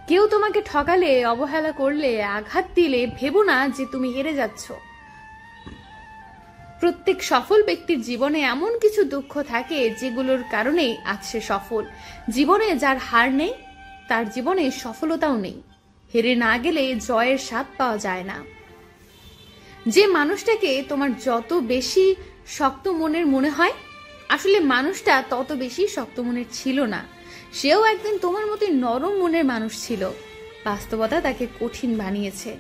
কেউ তোমাকে ঠকালে, অবহেলা করলে, আঘাত দিলে ভেবো না যে তুমি হেরে যাচ্ছ। প্রত্যেক সফল ব্যক্তির জীবনে এমন কিছু দুঃখ থাকে যেগুলোর কারণেই আজ সে সফল। জীবনে যার হার নেই তার জীবনে সফলতাও নেই। হেরে না গেলে জয়ের স্বাদ পাওয়া যায় না। যে মানুষটাকে তোমার যত বেশি শক্ত মনের মনে হয়, আসলে মানুষটা তত বেশি শক্ত মনের ছিল না। সেও একদিন তোমার মতোই নরম মনের মানুষ ছিল। বাস্তবতা তাকে কঠিন বানিয়েছে।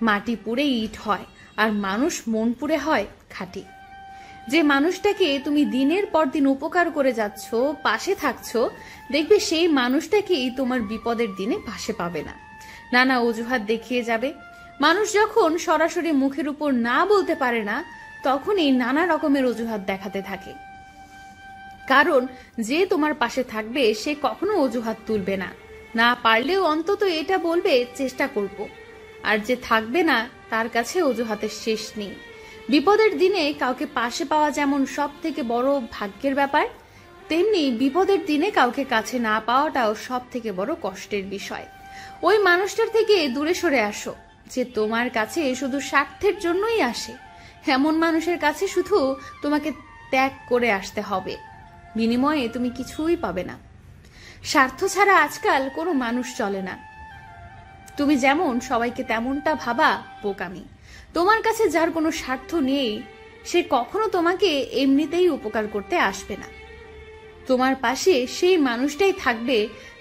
মাটি পুড়ে ইট হয়, আর মানুষ মন পুড়ে হয় খাঁটি। যে মানুষটাকে তুমি দিনের পর দিন উপকার করে যাচ্ছ, পাশে থাকছো, দেখবে সেই মানুষটাকেই তোমার বিপদের দিনে পাশে পাবে না, নানা অজুহাত দেখিয়ে যাবে। মানুষ যখন সরাসরি মুখের উপর না বলতে পারে না, তখনই নানা রকমের অজুহাত দেখাতে থাকে। কারণ যে তোমার পাশে থাকবে সে কখনো অজুহাত তুলবে না, না পারলেও অন্তত এটা বলবে চেষ্টা করব। আর যে থাকবে না তার কাছে অজুহাতের শেষ নেই। বিপদের দিনে কাউকে পাশে পাওয়া যেমন সব থেকে বড় ভাগ্যের ব্যাপার, তেমনি বিপদের দিনে কাউকে কাছে না পাওয়াটাও সব থেকে বড় কষ্টের বিষয়। ওই মানুষটার থেকে দূরে সরে আসো যে তোমার কাছে শুধু স্বার্থের জন্যই আসে। এমন মানুষের কাছে শুধু তোমাকে ত্যাগ করে আসতে হবে, বিনিময়ে তুমি কিছুই পাবে না। স্বার্থ ছাড়া আজকাল কোনো মানুষ চলে না। তুমি যেমন সবাইকে তেমনটা ভাবা বোকামি। তোমার কাছে যার কোনো স্বার্থ নেই সে কখনো তোমাকে এমনিতেই উপকার করতে আসবে না। তোমার পাশে সেই মানুষটাই থাকবে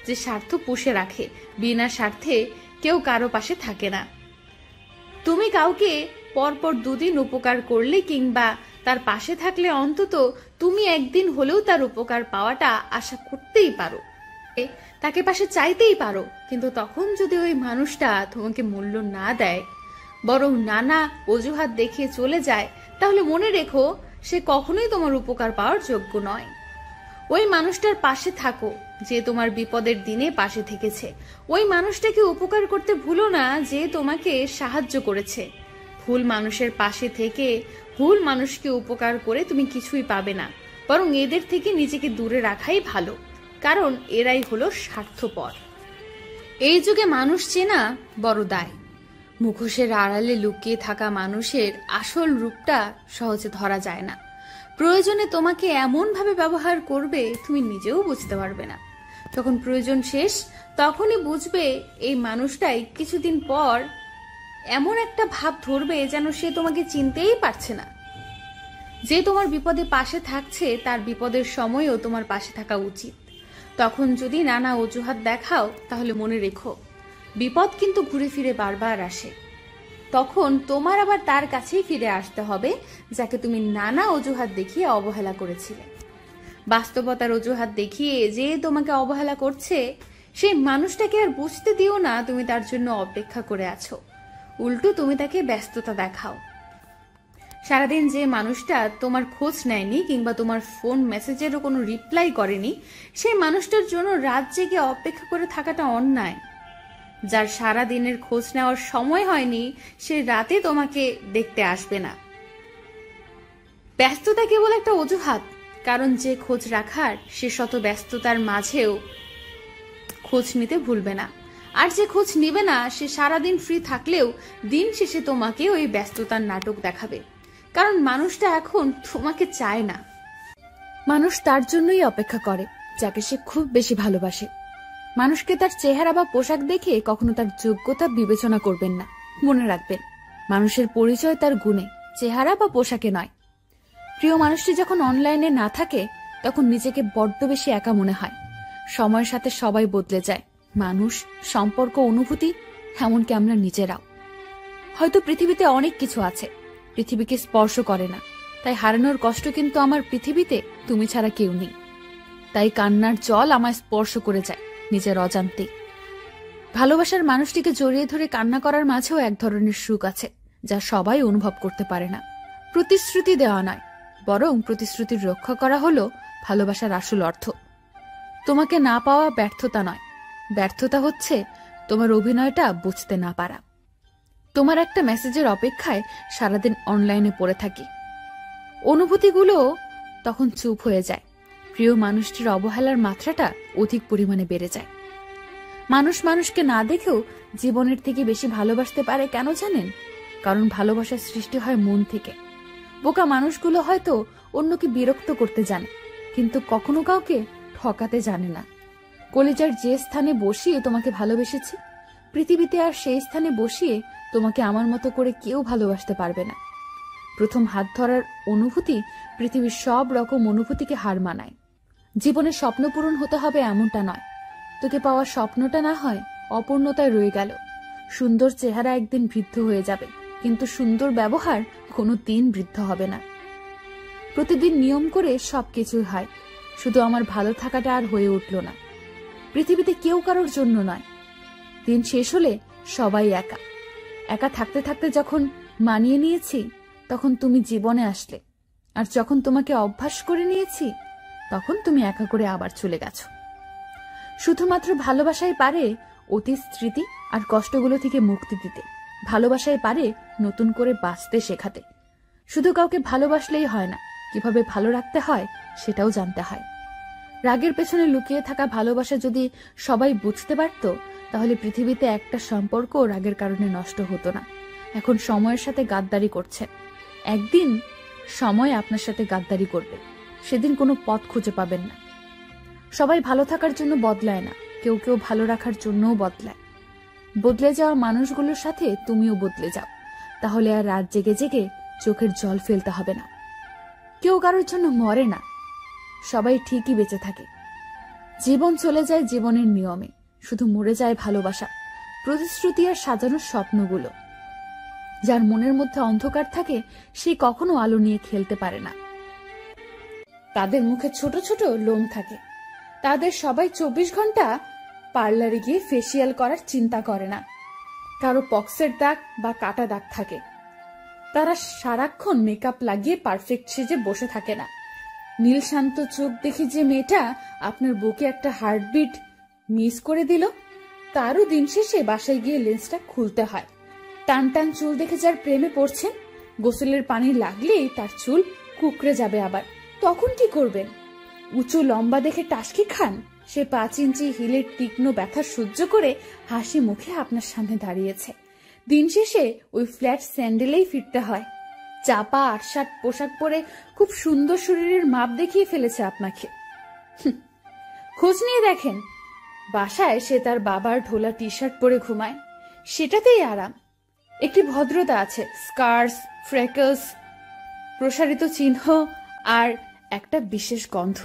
যে স্বার্থ পুষে রাখে। বিনা স্বার্থে কেউ কারো পাশে থাকে না। তুমি কাউকে পরপর দুদিন উপকার করলে কিংবা তার পাশে থাকলে অন্তত তুমি একদিন হলেও তার উপকার পাওয়াটা আশা করতেই পারো, তাকে পাশে চাইতেই পারো। কিন্তু তখন যদি ওই মানুষটা তোমাকে মূল্য না দেয়, বরং নানা অজুহাত দেখিয়ে চলে যায়, তাহলে মনে রেখো সে কখনোই তোমার উপকার পাওয়ার যোগ্য নয়। ওই মানুষটার পাশে থাকো যে তোমার বিপদের দিনে পাশে থেকেছে। ওই মানুষটাকে উপকার করতে ভুলো না যে তোমাকে সাহায্য করেছে। ভুল মানুষের পাশে থেকে ভুল মানুষকে উপকার করে তুমি কিছুই পাবে না, বরং এদের থেকে নিজেকে দূরে রাখাই ভালো, কারণ এরাই হলো স্বার্থপর। এই যুগে মানুষ চেনা বড় দায়। মুখোশের আড়ালে লুকিয়ে থাকা মানুষের আসল রূপটা সহজে ধরা যায় না। প্রয়োজনে তোমাকে এমন ভাবে ব্যবহার করবে তুমি নিজেও বুঝতে পারবে না। যখন প্রয়োজন শেষ তখনই বুঝবে এই মানুষটাই কিছুদিন পর এমন একটা ভাব ধরবে যেন সে তোমাকে চিনতেই পারছে না। যে তোমার বিপদে পাশে থাকছে তার বিপদের সময়ও তোমার পাশে থাকা উচিত। তখন যদি নানা অজুহাত দেখাও তাহলে মনে রেখো বিপদ কিন্তু ঘুরে ফিরে বারবার আসে। তখন তোমার আবার তার কাছেই ফিরে আসতে হবে যাকে তুমি নানা অজুহাত দেখিয়ে অবহেলা করেছিলে। বাস্তবতার অজুহাত দেখিয়ে যে তোমাকে অবহেলা করছে সেই মানুষটাকে আর বুঝতে দিও না তুমি তার জন্য অপেক্ষা করে আছো। উল্টো তুমি তাকে ব্যস্ততা দেখাও। সারাদিন যে মানুষটা তোমার খোঁজ নেয়নি কিংবা তোমার ফোন মেসেজেরও কোনো রিপ্লাই করেনি, সেই মানুষটার জন্য রাত জেগে অপেক্ষা করে থাকাটা অন্যায়। যার সারা দিনের খোঁজ নেওয়ার সময় হয়নি সে রাতে তোমাকে দেখতে আসবে না। ব্যস্ততা কেবল একটা অজুহাত, কারণ যে খোঁজ রাখার সে শত ব্যস্ততার মাঝেও খোঁজ নিতে ভুলবে না। আর যে খোঁজ নিবে না সে সারাদিন ফ্রি থাকলেও দিন শেষে তোমাকে ওই ব্যস্ততার নাটক দেখাবে। কারণ মানুষটা এখন তোমাকে চায় না। মানুষ তার জন্যই অপেক্ষা করে যাকে সে খুব বেশি ভালোবাসে। মানুষকে তার চেহারা বা পোশাক দেখে কখনো তার যোগ্যতা বিবেচনা করবেন না। মনে রাখবেন, মানুষের পরিচয় তার গুণে, চেহারা বা পোশাকে নয়। প্রিয় মানুষটি যখন অনলাইনে না থাকে তখন নিজেকে বড্ড বেশি একা মনে হয়। সময়ের সাথে সবাই বদলে যায়, মানুষ, সম্পর্ক, অনুভূতি, এমনকি আমরা নিজেরাও। হয়তো পৃথিবীতে অনেক কিছু আছে পৃথিবীকে স্পর্শ করে না, তাই হারানোর কষ্ট কিন্তু আমার পৃথিবীতে তুমি ছাড়া কেউ নেই। তাই কান্নার জল আমায় স্পর্শ করে যায় নিজের অজান্তেই। ভালোবাসার মানুষটিকে জড়িয়ে ধরে কান্না করার মাঝেও এক ধরনের সুখ আছে যা সবাই অনুভব করতে পারে না। প্রতিশ্রুতি দেওয়া নয়, বরং প্রতিশ্রুতির রক্ষা করা হলো ভালোবাসার আসল অর্থ। তোমাকে না পাওয়া ব্যর্থতা নয়, ব্যর্থতা হচ্ছে তোমার অভিনয়টা বুঝতে না পারা। তোমার একটা মেসেজের অপেক্ষায় সারাদিন অনলাইনে পড়ে থাকি, অনুভূতিগুলো তখন চুপ হয়ে যায়। প্রিয় মানুষটির অবহেলার মাত্রাটা অধিক পরিমাণে বেড়ে যায়। মানুষ মানুষকে না দেখেও জীবনের থেকে বেশি ভালোবাসতে পারে কেন জানেন? কারণ ভালোবাসার সৃষ্টি হয় মন থেকে। বোকা মানুষগুলো হয়তো অন্যকে বিরক্ত করতে জানে, কিন্তু কখনো কাউকে ঠকাতে জানে না। কলিজার যে স্থানে বসিয়ে তোমাকে ভালোবেসেছি, পৃথিবীতে আর সেই স্থানে বসিয়ে তোমাকে আমার মতো করে কেউ ভালোবাসতে পারবে না। প্রথম হাত ধরার অনুভূতি পৃথিবীর সব রকম অনুভূতিকে হার মানায়। জীবনের স্বপ্ন পূরণ হতে হবে এমনটা নয়, তোকে পাওয়ার স্বপ্নটা না হয় অপূর্ণতায় রয়ে গেল। সুন্দর চেহারা একদিন বৃদ্ধ হয়ে যাবে, কিন্তু সুন্দর ব্যবহার কোনো দিন বৃদ্ধ হবে না। প্রতিদিন নিয়ম করে সবকিছুই হয়, শুধু আমার ভালো থাকাটা আর হয়ে উঠল না। পৃথিবীতে কেউ কারোর জন্য নয়। দিন শেষ হলে সবাই একা। একা থাকতে থাকতে যখন মানিয়ে নিয়েছি, তখন তুমি জীবনে আসলে, আর যখন তোমাকে অভ্যাস করে নিয়েছি, তখন তুমি একা করে আবার চলে গেছো। শুধুমাত্র ভালোবাসাই পারে অতীত স্মৃতি আর কষ্টগুলো থেকে মুক্তি দিতে। ভালোবাসাই পারে নতুন করে বাঁচতে শেখাতে। শুধু কাউকে ভালোবাসলেই হয় না, কিভাবে ভালো রাখতে হয় সেটাও জানতে হয়। রাগের পেছনে লুকিয়ে থাকা ভালোবাসা যদি সবাই বুঝতে পারত, তাহলে পৃথিবীতে একটা সম্পর্ক রাগের কারণে নষ্ট হতো না। এখন সময়ের সাথে গাদ্দারি করছে, একদিন সময় আপনার সাথে গাদ্দারি করবে, সেদিন কোনো পথ খুঁজে পাবেন না। সবাই ভালো থাকার জন্য বদলায় না, কেউ কেউ ভালো রাখার জন্যও বদলায়। বদলে যাওয়া মানুষগুলোর সাথে তুমিও বদলে যাও, তাহলে আর রাত জেগে জেগে চোখের জল ফেলতে হবে না। কেউ কারোর জন্য মরে না, সবাই ঠিকই বেঁচে থাকে। জীবন চলে যায় জীবনের নিয়মে, শুধু মরে যায় ভালোবাসা, প্রতিশ্রুতি আর সাজানো স্বপ্নগুলো। যার মনের মধ্যে অন্ধকার থাকে, সে কখনো আলো নিয়ে খেলতে পারে না। তাদের মুখে ছোট ছোট লোম থাকে, তাদের সবাই 24 ঘন্টা পার্লারে গিয়ে ফেসিয়াল করার চিন্তা করে না। কারো পক্সের দাগ বা কাটা দাগ থাকে, তারা সারাক্ষণ মেকআপ লাগিয়ে পারফেক্ট সেজে বসে থাকে না। নীল শান্ত চোখ দেখে যে মেয়েটা আপনার বুকে একটা হার্টবিট মিস করে দিল, তারও দিন শেষে বাসায় গিয়ে লেন্সটা খুলতে হয়। টান টান চুল দেখে যার প্রেমে পড়ছেন, গোসলের পানি লাগলেই তার চুল কুকড়ে যাবে, আবার তখন কি করবেন? উঁচু লম্বা দেখে টাসকি খান, সে 5 ইঞ্চি হিলের তীক্ষ্ণ ব্যথা সহ্য করে হাসি মুখে আপনার সামনে দাঁড়িয়েছে। দিন শেষে ওই ফ্ল্যাট স্যান্ডেলেই ফিরতে হয়। চাপা 8-7 পোশাক পরে খুব সুন্দর শরীরের মাপ দেখিয়ে ফেলেছে আপনাকে। খোঁজ নিয়ে দেখেন, বাসায় সে তার বাবার ঢোলা টি শার্ট পরে ঘুমায়, সেটাতেই আরাম। একটি ভদ্রতা আছে, স্কার্স, ফ্রেকলস, প্রসারিত চিহ্ন আর একটা বিশেষ গন্ধ।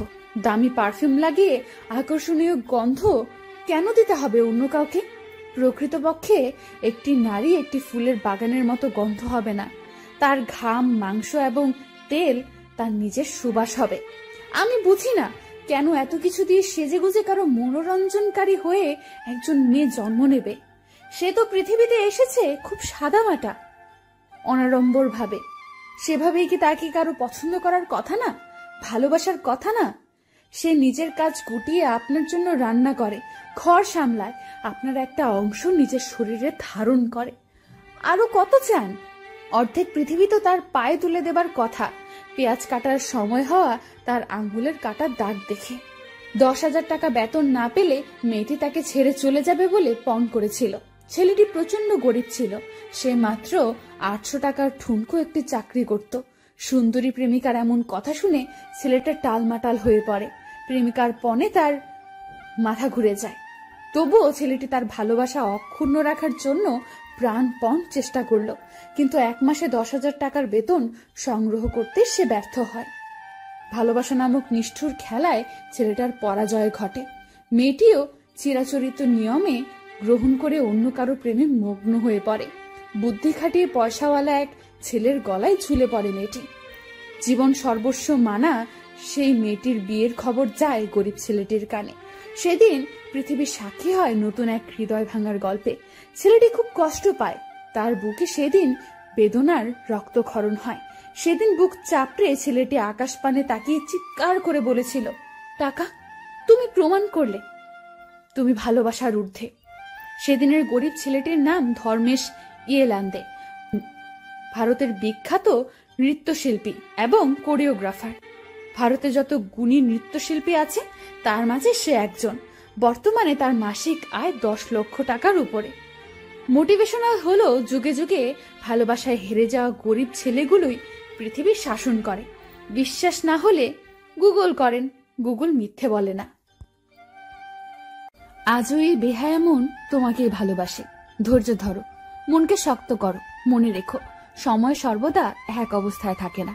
দামি পারফিউম লাগিয়ে আকর্ষণীয় গন্ধ কেন দিতে হবে অন্য কাউকে? প্রকৃতপক্ষে একটি নারী একটি ফুলের বাগানের মতো গন্ধ হবে না, তার ঘাম, মাংস এবং তেল তার নিজের সুবাস হবে। আমি বুঝি না কেন এত কিছু দিয়ে সেজেগুজে কারো মনোরঞ্জনকারী হয়ে একজন মেয়ে জন্ম নেবে। সে তো পৃথিবীতে এসেছে খুব সাদামাটা, অনাড়ম্বর ভাবে। সেভাবেই কি তাকে কারো পছন্দ করার কথা না, ভালোবাসার কথা না? সে নিজের কাজ গুটিয়ে আপনার জন্য রান্না করে, ঘর সামলায়, আপনার একটা অংশ নিজের শরীরে ধারণ করে। আরো কত চান? অর্ধেক পৃথিবী তো তার পায়ে তুলে দেবার কথা, পেঁয়াজ কাটার সময় হওয়া তার আঙ্গুলের কাটার দাগ দেখে। 10,000 টাকা বেতন না পেলে মেয়েটি তাকে ছেড়ে চলে যাবে বলে পণ করেছিল। ছেলেটি প্রচন্ড গরিব ছিল, সে মাত্র 800 টাকার ঠুনকো একটি চাকরি করত। সুন্দরী প্রেমিকার এমন কথা শুনে ছেলেটা টালমাটাল হয়ে পড়ে, প্রেমিকার পণে তার মাথা ঘুরে যায়। তবুও ছেলেটি তার ভালোবাসা অক্ষুণ্ণ রাখার জন্য প্রাণপণ চেষ্টা করলো, কিন্তু 1 মাসে 10,000 টাকার বেতন সংগ্রহ করতে সে ব্যর্থ হয়। ভালোবাসা নামক নিষ্ঠুর খেলায় ছেলেটার পরাজয় ঘটে। মেয়েটিও চিরাচরিত নিয়মে গ্রহণ করে অন্য কারো প্রেমে মগ্ন হয়ে পড়ে। বুদ্ধি খাটিয়ে পয়সাওয়ালা এক ছেলের গলায় ঝুলে পড়ে মেয়েটি। জীবন সর্বস্ব মানা সেই মেয়েটির বিয়ের খবর যায় গরিব ছেলেটির কানে। সেদিন পৃথিবীর সাক্ষী হয় নতুন এক হৃদয় ভাঙার গল্পে। ছেলেটি খুব কষ্ট পায়, তার বুকে সেদিন বেদনার রক্তক্ষরণ হয়। সেদিন বুক চাপড়ে ছেলেটি আকাশ পানে তাকিয়ে চিৎকার করে বলেছিল, টাকা, তুমি প্রমাণ করলে তুমি ভালোবাসার ঊর্ধ্বে। সেদিনের গরিব ছেলেটির নাম ধর্মেশ ইয়েলান্দে, ভারতের বিখ্যাত নৃত্যশিল্পী এবং কোরিওগ্রাফার। ভারতে যত গুণী নৃত্যশিল্পী আছে তার মাঝে সে একজন। বর্তমানে তার মাসিক আয় 10 লক্ষ টাকার উপরে। মোটিভেশনাল হলো যুগে যুগে ভালোবাসায় হেরে যাওয়া গরিব ছেলেগুলোই পৃথিবীর শাসন করে। বিশ্বাস না হলে গুগল করেন, গুগল মিথ্যে বলে না। আজও এই বেহায়া মন তোমাকেই ভালোবাসে। ধৈর্য ধরো, মনকে শক্ত করো। মনে রেখো, সময় সর্বদা এক অবস্থায় থাকে না।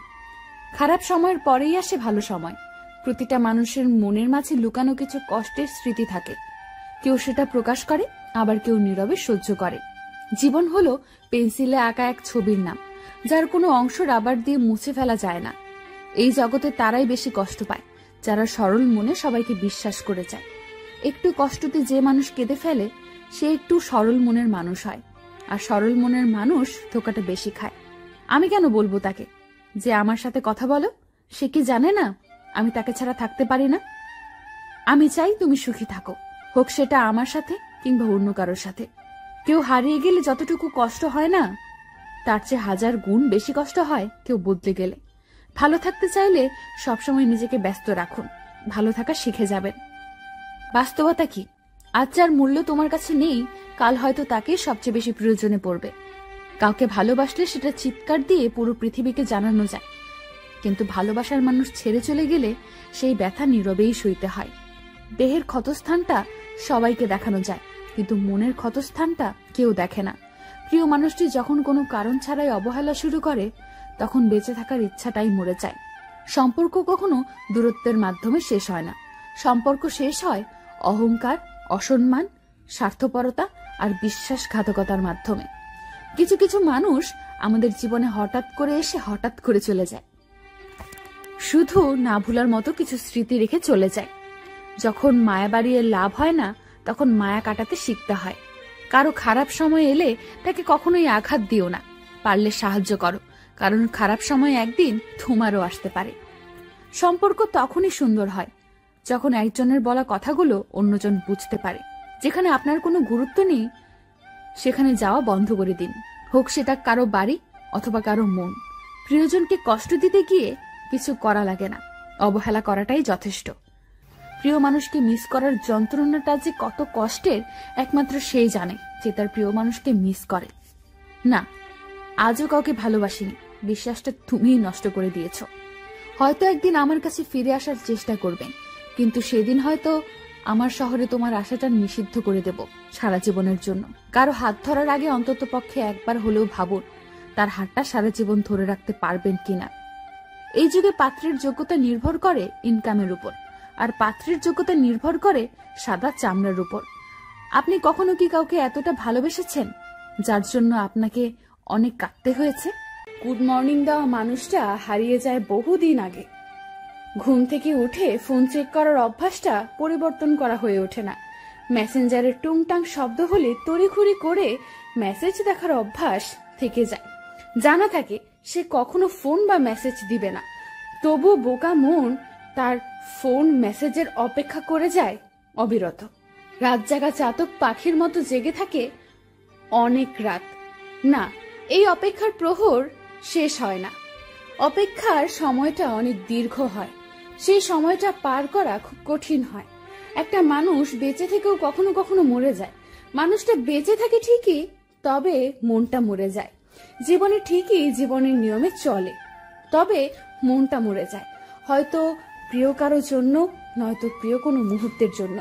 খারাপ সময়ের পরেই আসে ভালো সময়। প্রতিটা মানুষের মনের মাঝে লুকানো কিছু কষ্টের স্মৃতি থাকে। কেউ সেটা প্রকাশ করে, আবার কেউ নীরবে সহ্য করে। জীবন হলো পেন্সিলে আঁকা এক ছবির নাম, যার কোনো অংশ রাবার দিয়ে মুছে ফেলা যায় না। এই জগতে তারাই বেশি কষ্ট পায় যারা সরল মনে সবাইকে বিশ্বাস করে যায়। একটু কষ্টতে যে মানুষ কেঁদে ফেলে সে একটু সরল মনের মানুষ হয়, আর সরল মনের মানুষ ধোকাটা বেশি খায়। আমি কেন বলবো তাকে যে আমার সাথে কথা বলো? সে কি জানে না আমি তাকে ছাড়া থাকতে পারি না? আমি চাই তুমি সুখী থাকো, হোক সেটা আমার সাথে কিংবা অন্য কারোর সাথে। কেউ হারিয়ে গেলে যতটুকু কষ্ট হয় না, তার চেয়ে 1000 গুণ বেশি কষ্ট হয় কেউ বদলে গেলে। ভালো থাকতে চাইলে সবসময় নিজেকে ব্যস্ত রাখুন, ভালো থাকা শিখে যাবেন। বাস্তবতা কি? আজ যার মূল্য তোমার কাছে নেই, কাল হয়তো তাকেই সবচেয়ে বেশি প্রয়োজনে পড়বে। কাউকে ভালোবাসলে সেটা চিৎকার দিয়ে পুরো পৃথিবীকে জানানো যায়, কিন্তু ভালোবাসার মানুষ ছেড়ে চলে গেলে সেই ব্যথা নীরবেই সইতে হয়। দেহের ক্ষতস্থানটা সবাইকে দেখানো যায়, কিন্তু মনের ক্ষতস্থানটা কেউ দেখে না। প্রিয় মানুষটি যখন কোনো কারণ ছাড়াই অবহেলা শুরু করে, তখন বেঁচে থাকার ইচ্ছাটাই মরে যায়। সম্পর্ক কখনো দূরত্বের মাধ্যমে শেষ হয় না। সম্পর্ক শেষ হয় অহংকার, অসম্মান, স্বার্থপরতা আর বিশ্বাসঘাতকতার মাধ্যমে। কিছু কিছু মানুষ আমাদের জীবনে হঠাৎ করে এসে হঠাৎ করে চলে যায়, শুধু না ভুলার মতো কিছু স্মৃতি রেখে চলে যায়। যখন মায়া বাড়িয়ে লাভ হয় না, তখন মায়া কাটাতে শিখতে হয়। কারো খারাপ সময় এলে তাকে কখনোই আঘাত দিও না, পারলে সাহায্য করো, কারণ খারাপ সময় একদিন তোমারও আসতে পারে। সম্পর্ক তখনই সুন্দর হয় যখন একজনের বলা কথাগুলো অন্যজন বুঝতে পারে। যেখানে আপনার কোনো গুরুত্ব নেই সেখানে যাওয়া বন্ধ করে দিন, হোক সেটা কারো বাড়ি অথবা কারো মন। প্রিয়জনকে কষ্ট দিতে গিয়ে কিছু করা লাগে না, অবহেলা করাটাই যথেষ্ট। প্রিয় মানুষকে মিস করার যন্ত্রণাটা যে কত কষ্টের একমাত্র সেই জানে যে তার প্রিয় মানুষকে মিস করে। না, আজও কাউকে ভালোবাসিনি, বিশ্বাসটা তুমিই নষ্ট করে দিয়েছ। হয়তো একদিন আমার কাছে ফিরে আসার চেষ্টা করবেন, কিন্তু সেদিন হয়তো আমার শহরে তোমার আশাটা নিষিদ্ধ করে দেব সারা জীবনের জন্য। কারো হাত ধরার আগে অন্তত পক্ষে একবার হলেও ভাবুন তার হাতটা সারা জীবন ধরে রাখতে পারবেন কিনা। এই যুগে পাত্রের যোগ্যতা নির্ভর করে ইনকামের উপর, আর পাত্রের যোগ্যতা নির্ভর করে সাদা চামড়ার উপর। আপনি কখনো কি কাউকে এতটা ভালোবেসেছেন যার জন্য আপনাকে অনেক কাঁদতে হয়েছে? গুড মর্নিং দেওয়া মানুষটা হারিয়ে যায় বহুদিন আগে। ঘুম থেকে উঠে ফোন চেক করার অভ্যাসটা পরিবর্তন করা হয়ে ওঠে না। মেসেঞ্জারের টুংটাং শব্দ হলে তড়িঘড়ি করে মেসেজ দেখার অভ্যাস থেকে যায়। জানা থাকে সে কখনো ফোন বা মেসেজ দিবে না, তবু বোকা মন তার ফোন মেসেজের অপেক্ষা করে যায় অবিরত। রাত জাগা চাতক পাখির মতো জেগে থাকে অনেক রাত। না, এই অপেক্ষার প্রহর শেষ হয় না। অপেক্ষার সময়টা অনেক দীর্ঘ হয়, সেই সময়টা পার করা খুব কঠিন হয়। একটা মানুষ বেঁচে থেকেও কখনো কখনো মরে যায়। মানুষটা বেঁচে থাকে ঠিকই, তবে মনটা মরে যায়। জীবনে ঠিকই জীবনের নিয়মে চলে, তবে মনটা মরে যায়। হয়তো প্রিয় কারো জন্য, নয়তো প্রিয় কোনো মুহূর্তের জন্য।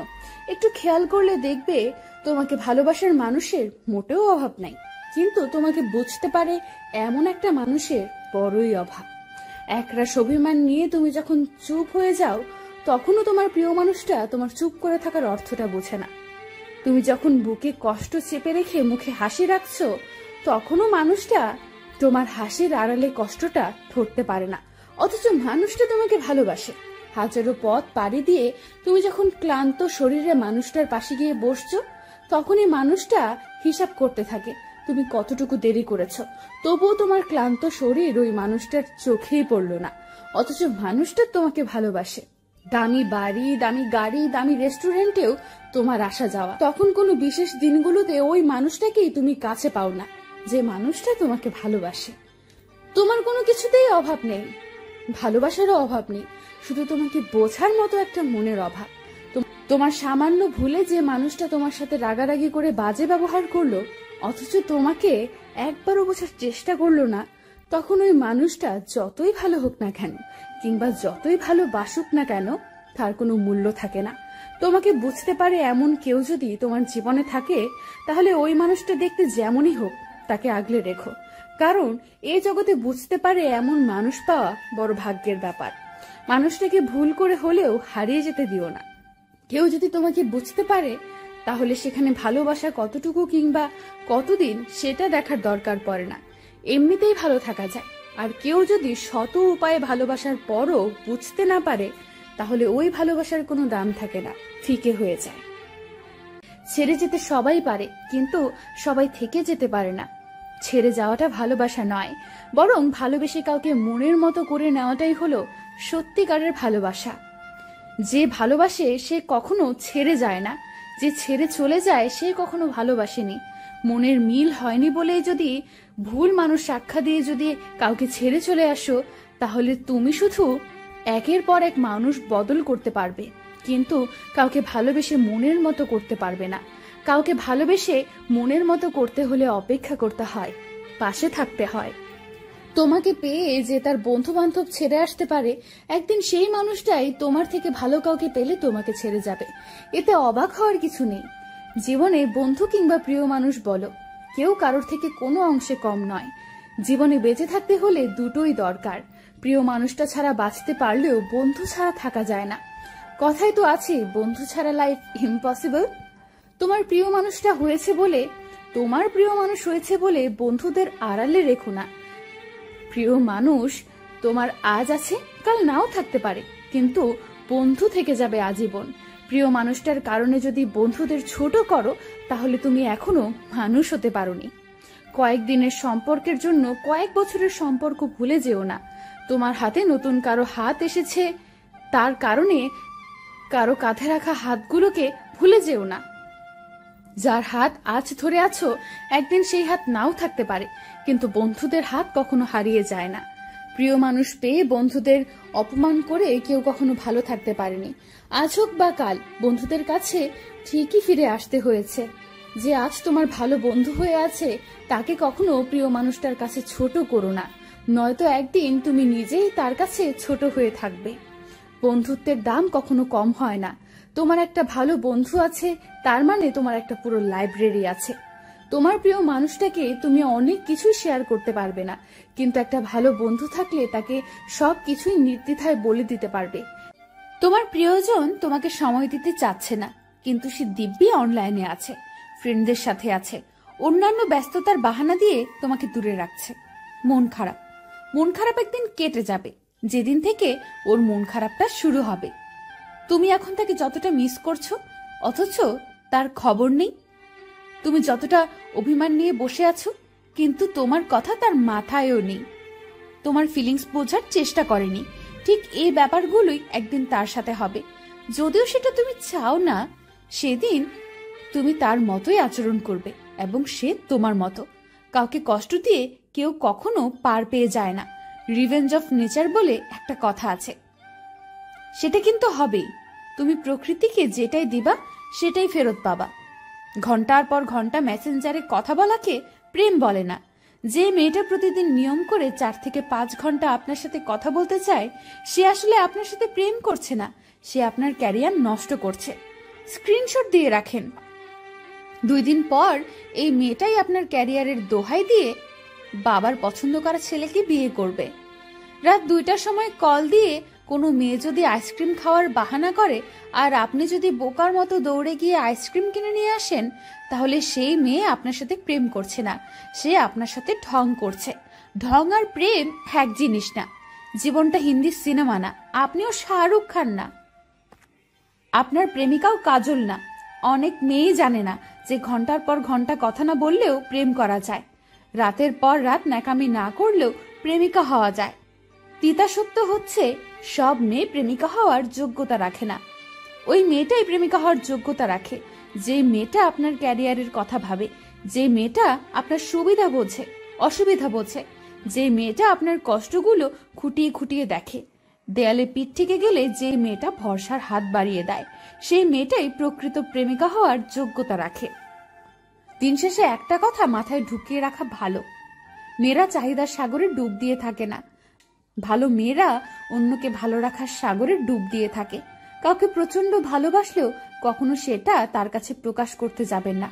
একটু খেয়াল করলে দেখবে তোমাকে ভালোবাসার মানুষের মোটেও অভাব নাই, কিন্তু তোমাকে বুঝতে পারে এমন একটা মানুষের বড়ই অভাব। একরাশ অভিমান নিয়ে তুমি যখন চুপ হয়ে যাও, তখনও তোমার প্রিয় মানুষটা তোমার চুপ করে থাকার অর্থটা বোঝে না। তুমি যখন বুকে কষ্ট চেপে রেখে মুখে হাসি রাখছো, তখনও মানুষটা তোমার হাসির আড়ালে কষ্টটা ধরতে পারে না। অথচ মানুষটা তোমাকে ভালোবাসে। হাজারো পথ পাড়ি দিয়ে তুমি যখন ক্লান্ত শরীরে মানুষটার পাশে গিয়ে বসছো, তখনই মানুষটা হিসাব করতে থাকে তুমি কতটুকু দেরি করেছ। তবুও তোমার ক্লান্ত শরীর ওই মানুষটার চোখেই পড়লো না, অথচ মানুষটা তোমাকে ভালোবাসে। দামি বাড়ি, দামি গাড়ি, দামি রেস্টুরেন্টেও তোমার আসা যাওয়া। তখন কোনো বিশেষ দিনগুলোতে ওই মানুষটাকেই তুমি কাছে পাও না, যে মানুষটা তোমাকে ভালোবাসে। তোমার কোনো কিছুতেই অভাব নেই, ভালোবাসারও অভাব নেই, শুধু তোমাকে বোঝার মতো একটা মনের অভাব। তোমার সামান্য ভুলে যে মানুষটা তোমার সাথে রাগারাগি করে বাজে ব্যবহার করলো, অথচ তোমাকে একবারও বোঝার চেষ্টা করলো না, তখন ওই মানুষটা যতই ভালো হোক না কেন কিংবা যতই ভালো বাসুক না কেন, তার কোনো মূল্য থাকে না। তোমাকে বুঝতে পারে এমন কেউ যদি তোমার জীবনে থাকে, তাহলে ওই মানুষটা দেখতে যেমনই হোক তাকে আগলে রেখো। কারণ এই জগতে বুঝতে পারে এমন মানুষ পাওয়া বড় ভাগ্যের ব্যাপার। মানুষটাকে ভুল করে হলেও হারিয়ে যেতে দিও না। কেউ যদি তোমাকে বুঝতে পারে, তাহলে সেখানে ভালোবাসা কতটুকু কিংবা কতদিন সেটা দেখার দরকার পড়ে না, এমনিতেই ভালো থাকা যায়। আর কেউ যদি শত উপায়ে ভালোবাসার পরও বুঝতে না পারে, তাহলে ওই ভালোবাসার কোনো দাম থাকে না, ফিকে হয়ে যায়। ছেড়ে যেতে সবাই পারে, কিন্তু সবাই থেকে যেতে পারে না। ছেড়ে যাওয়াটা ভালোবাসা নয়, বরং ভালোবেসে কাউকে মনের মতো করে নেওয়াটাই হলো সত্যিকারের ভালোবাসা। যে ভালোবাসে সে কখনো ছেড়ে যায় না, যে ছেড়ে চলে যায় সে কখনো ভালোবাসেনি। মনের মিল হয়নি বলেই যদি ভুল মানুষ সাক্ষা দিয়ে যদি কাউকে ছেড়ে চলে আসো, তাহলে তুমি শুধু একের পর এক মানুষ বদল করতে পারবে, কিন্তু কাউকে ভালোবেসে মনের মতো করতে পারবে না। কাউকে ভালোবেসে মনের মতো করতে হলে অপেক্ষা করতে হয়, পাশে থাকতে হয়। তোমাকে পেয়ে যে তার বন্ধু বান্ধব ছেড়ে আসতে পারে, একদিন সেই মানুষটাই তোমার থেকে ভালো কাউকে পেলে তোমাকে ছেড়ে যাবে। এতে অবাক হওয়ার কিছু নেই। জীবনে বন্ধু কিংবা প্রিয় মানুষ বলো, কেউ কারোর থেকে কোনো অংশে কম নয়। জীবনে বেঁচে থাকতে হলে দুটোই দরকার। প্রিয় মানুষটা ছাড়া বাঁচতে পারলেও বন্ধু ছাড়া থাকা যায় না। কথাই তো আছে, বন্ধু ছাড়া লাইফ ইম্পসিবল। তোমার প্রিয় মানুষটা হয়েছে বলে, তোমার প্রিয় মানুষ হয়েছে বলে বন্ধুদের আড়ালে রেখো না। প্রিয় মানুষ তোমার আজ আছে, কাল নাও থাকতে পারে, কিন্তু বন্ধু থেকে যাবে আজীবন। প্রিয় মানুষটার কারণে যদি বন্ধুদের ছোট করো, তাহলে তুমি এখনো মানুষ হতে পারোনি। কয়েকদিনের সম্পর্কের জন্য কয়েক বছরের সম্পর্ক ভুলে যেও না। তোমার হাতে নতুন কারো হাত এসেছে, তার কারণে কারো কাঁধে রাখা হাতগুলোকে ভুলে যেও না। যার হাত আজ ধরে আছো, একদিন সেই হাত নাও থাকতে পারে, কিন্তু বন্ধুদের হাত কখনো হারিয়ে যায় না। প্রিয় মানুষ পেয়ে বন্ধুদের অপমান করে কেউ কখনো ভালো থাকতে পারেনি। আজ হোক বা কাল বন্ধুদের কাছে ঠিকই ফিরে আসতে হয়েছে। যে আজ তোমার ভালো বন্ধু হয়ে আছে, তাকে কখনো প্রিয় মানুষটার কাছে ছোট করো না, নয়তো একদিন তুমি নিজেই তার কাছে ছোট হয়ে থাকবে। বন্ধুত্বের দাম কখনো কম হয় না। তোমার একটা ভালো বন্ধু আছে, তার মানে তোমার একটা পুরো লাইব্রেরি আছে। তোমার প্রিয় মানুষটাকে তুমি অনেক কিছু শেয়ার করতে পারবে না, কিন্তু একটা ভালো বন্ধু থাকলে তাকে সব কিছুই নির্দ্বিধায় বলে দিতে পারবে। তোমার প্রিয়জন তোমাকে সময় দিতে চাচ্ছে না, কিন্তু সে দিব্যি অনলাইনে আছে, ফ্রেন্ডদের সাথে আছে, অন্যান্য ব্যস্ততার বাহানা দিয়ে তোমাকে দূরে রাখছে। মন খারাপ, মন খারাপ একদিন কেটে যাবে, যেদিন থেকে ওর মন খারাপটা শুরু হবে। তুমি এখন তাকে যতটা মিস করছো, অথচ তার খবর নেই। তুমি যতটা অভিমান নিয়ে বসে আছো, কিন্তু তোমার কথা তার মাথায়ও নেই। তোমার ফিলিংস বোঝার চেষ্টা করেনি। ঠিক এই ব্যাপারগুলোই একদিন তার সাথে হবে। যদিও সেটা তুমি চাও না, সেদিন তুমি তার মতোই আচরণ করবে এবং সে তোমার মতো। কাউকে কষ্ট দিয়ে কেউ কখনো পার পেয়ে যায় না। রিভেঞ্জ অফ নেচার বলে একটা কথা আছে, সেটা কিন্তু হবেই। তুমি প্রকৃতিকে যেটাই দিবা সেটাই ফেরত পাবা। ঘন্টার পর ঘন্টা মেসেঞ্জারে কথা বলাকে প্রেম বলে না। যে মেয়েটা প্রতিদিন নিয়ম করে 4 থেকে 5 ঘন্টা আপনার সাথে কথা বলতে চায়, সে আসলে আপনার সাথে প্রেম করছে না, সে আপনার ক্যারিয়ার নষ্ট করছে। স্ক্রিনশট দিয়ে রাখেন। 2 দিন পর এই মেয়েটাই আপনার ক্যারিয়ারের দোহাই দিয়ে বাবার পছন্দ করা ছেলেকে বিয়ে করবে। রাত 2টার সময় কল দিয়ে কোনো মেয়ে যদি আইসক্রিম খাওয়ার বাহানা করে, আর আপনি যদি বোকার মতো দৌড়ে গিয়ে আইসক্রিম কিনে নিয়ে আসেন, তাহলে সেই মেয়ে আপনার সাথে প্রেম করছে না, সে আপনার সাথে ঢং করছে। ঢং আর প্রেম এক জিনিস না। জীবনটা হিন্দি সিনেমা না, আপনিও শাহরুখ খান না, আপনার প্রেমিকাও কাজল না। অনেক মেয়েই জানে না যে ঘন্টার পর ঘন্টা কথা না বললেও প্রেম করা যায়, রাতের পর রাত ন্যাকামি না করলেও প্রেমিকা হওয়া যায়। তিতা সত্য হচ্ছে, সব মেয়ে প্রেমিকা হওয়ার যোগ্যতা রাখে না। ওই মেয়েটাই প্রেমিকা হওয়ার যোগ্যতা রাখে যে মেয়েটা আপনার ক্যারিয়ারের কথা ভাবে, যে মেয়েটা আপনার সুবিধা বোঝে, অসুবিধা বোঝে, যে মেয়েটা আপনার কষ্টগুলো খুঁটিয়ে খুঁটিয়ে দেখে। দেয়ালে পিঠ থেকে গেলে যে মেয়েটা ভরসার হাত বাড়িয়ে দেয় সেই মেয়েটাই প্রকৃত প্রেমিকা হওয়ার যোগ্যতা রাখে। দিন শেষে একটা কথা মাথায় ঢুকিয়ে রাখা ভালো, মেয়েরা চাহিদার সাগরে ডুব দিয়ে থাকে না, ভালো মেয়েরা অন্যকে ভালো রাখার সাগরে ডুব দিয়ে থাকে। কাউকে প্রচন্ড ভালোবাসলেও কখনো সেটা তার কাছে প্রকাশ করতে যাবেন না।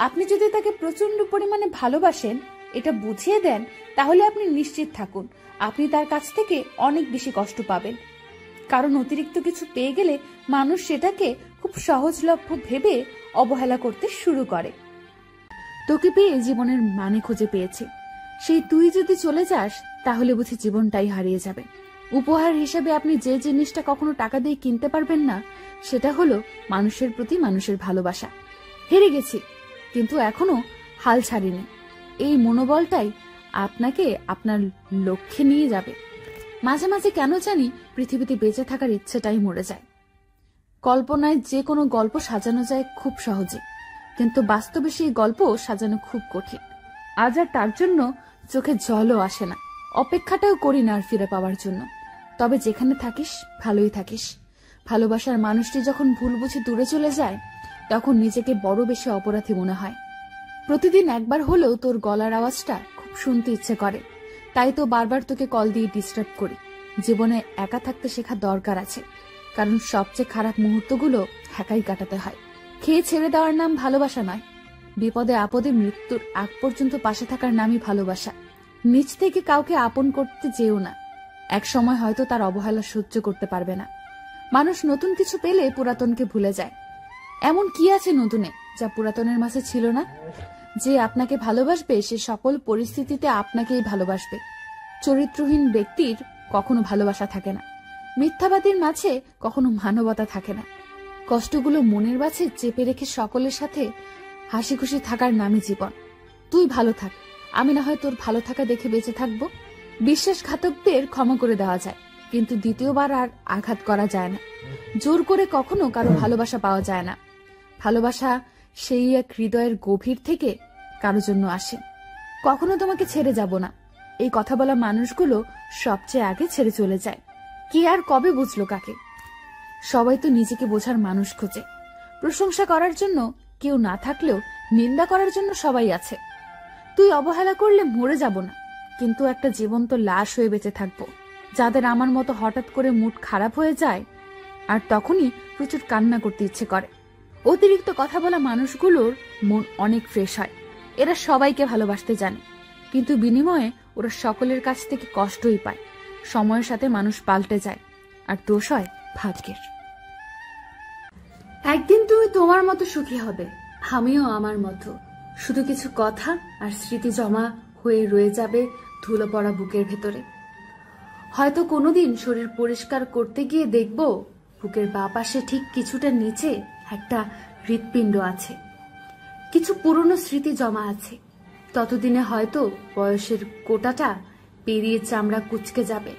আপনি যদি তাকে প্রচন্ড পরিমাণে ভালোবাসেন, এটা বুঝিয়ে দেন, তাহলে আপনি নিশ্চিত থাকুন আপনি তার কাছ থেকে অনেক বেশি কষ্ট পাবেন। কারণ অতিরিক্ত কিছু পেয়ে গেলে মানুষ সেটাকে খুব সহজলভ্য ভেবে অবহেলা করতে শুরু করে। তোকে পেয়ে জীবনের মানে খুঁজে পেয়েছে, সেই তুই যদি চলে যাস তাহলে বুঝি জীবনটাই হারিয়ে যাবে। উপহার হিসেবে আপনি যে জিনিসটা কখনো টাকা দিয়ে কিনতে পারবেন না, সেটা হলো মানুষের প্রতি মানুষের ভালোবাসা। হেরে গেছি কিন্তু এখনো হাল ছাড়িনি, এই মনোবলটাই আপনাকে আপনার লক্ষ্যে নিয়ে যাবে। মাঝে মাঝে কেন জানি পৃথিবীতে বেঁচে থাকার ইচ্ছেটাই মরে যায়। কল্পনায় যে কোনো গল্প সাজানো যায় খুব সহজে, কিন্তু বাস্তবে সেই গল্প সাজানো খুব কঠিন। আজ আর তার জন্য চোখে জলও আসে না, অপেক্ষাটাও করি না আর ফিরে পাওয়ার জন্য। তবে যেখানে থাকিস ভালোই থাকিস। ভালোবাসার মানুষটি যখন ভুল বুঝে দূরে চলে যায়, তখন নিজেকে বড় বেশি অপরাধী মনে হয়। প্রতিদিন একবার হলেও তোর গলার আওয়াজটা খুব শুনতে ইচ্ছে করে, তাই তো বারবার তোকে কল দিয়ে ডিস্টার্ব করি। জীবনে একা থাকতে শেখা দরকার আছে, কারণ সবচেয়ে খারাপ মুহূর্তগুলো একাই কাটাতে হয়। খেয়ে ছেড়ে দেওয়ার নাম ভালোবাসা নয়, বিপদে আপদে মৃত্যুর আগ পর্যন্ত পাশে থাকার নামই ভালোবাসা। নিজ থেকে কাউকে আপন করতে যেও না, এক সময় হয়তো তার অবহেলা সহ্য করতে পারবে না। মানুষ নতুন কিছু পেলে পুরাতনকে ভুলে যায়। এমন কি আছে নতুনে যা পুরাতনের মাঝে ছিল না? যে আপনাকে ভালোবাসবে সে সকল পরিস্থিতিতে আপনাকেই ভালোবাসবে। চরিত্রহীন ব্যক্তির কখনো ভালোবাসা থাকে না, মিথ্যাবাদীর মাঝে কখনো মানবতা থাকে না। কষ্টগুলো মনের মাঝে চেপে রেখে সকলের সাথে হাসি খুশি থাকার নামই জীবন। তুই ভালো থাক, আমি না হয় তোর ভালো থাকা দেখে বেঁচে থাকবো। বিশ্বাসঘাতকদের ক্ষমা করে দেওয়া যায়, কিন্তু দ্বিতীয়বার আর আঘাত করা যায় না। জোর করে কখনো কারো ভালোবাসা পাওয়া যায় না। ভালোবাসা সেই এক হৃদয়ের গভীর থেকে কারো জন্য আসে। কখনো তোমাকে ছেড়ে যাব না, এই কথা বলা মানুষগুলো সবচেয়ে আগে ছেড়ে চলে যায়। কে আর কবে বুঝলো কাকে? সবাই তো নিজেকে বোঝার মানুষ খোঁজে। প্রশংসা করার জন্য কেউ না থাকলেও নিন্দা করার জন্য সবাই আছে। তুই অবহেলা করলে মরে যাব না, কিন্তু একটা জীবন্ত লাশ হয়ে বেঁচে থাকবো। যাদের আমার মতো হঠাৎ করে মুড খারাপ হয়ে যায়, আর তখনই প্রচুর কান্না করতে ইচ্ছে করে। অতিরিক্ত কথা বলা মানুষগুলোর মন অনেক ফ্রেশ হয়। এরা সবাইকে ভালোবাসতে জানে, কিন্তু বিনিময়ে ওরা সকলের কাছ থেকে কষ্টই পায়। সময়ের সাথে মানুষ পাল্টে যায়, আর দোষ হয় ভাগ্যের। একদিন তুমি তোমার মতো সুখী হবে, আমিও আমার মতো। শুধু কিছু কথা আর স্মৃতি জমা হয়ে রয়ে যাবে ধুলো পড়া বুকের ভেতরে। হয়তো কোনোদিন শরীর পরিষ্কার করতে গিয়ে দেখব বুকের বাঁ পাশে ঠিক কিছুটা নিচে একটা হৃৎপিণ্ড আছে, কিছু পুরনো স্মৃতি জমা আছে। ততদিনে হয়তো বয়সের কোটাটা পেরিয়ে চামড়া কুচকে যাবে।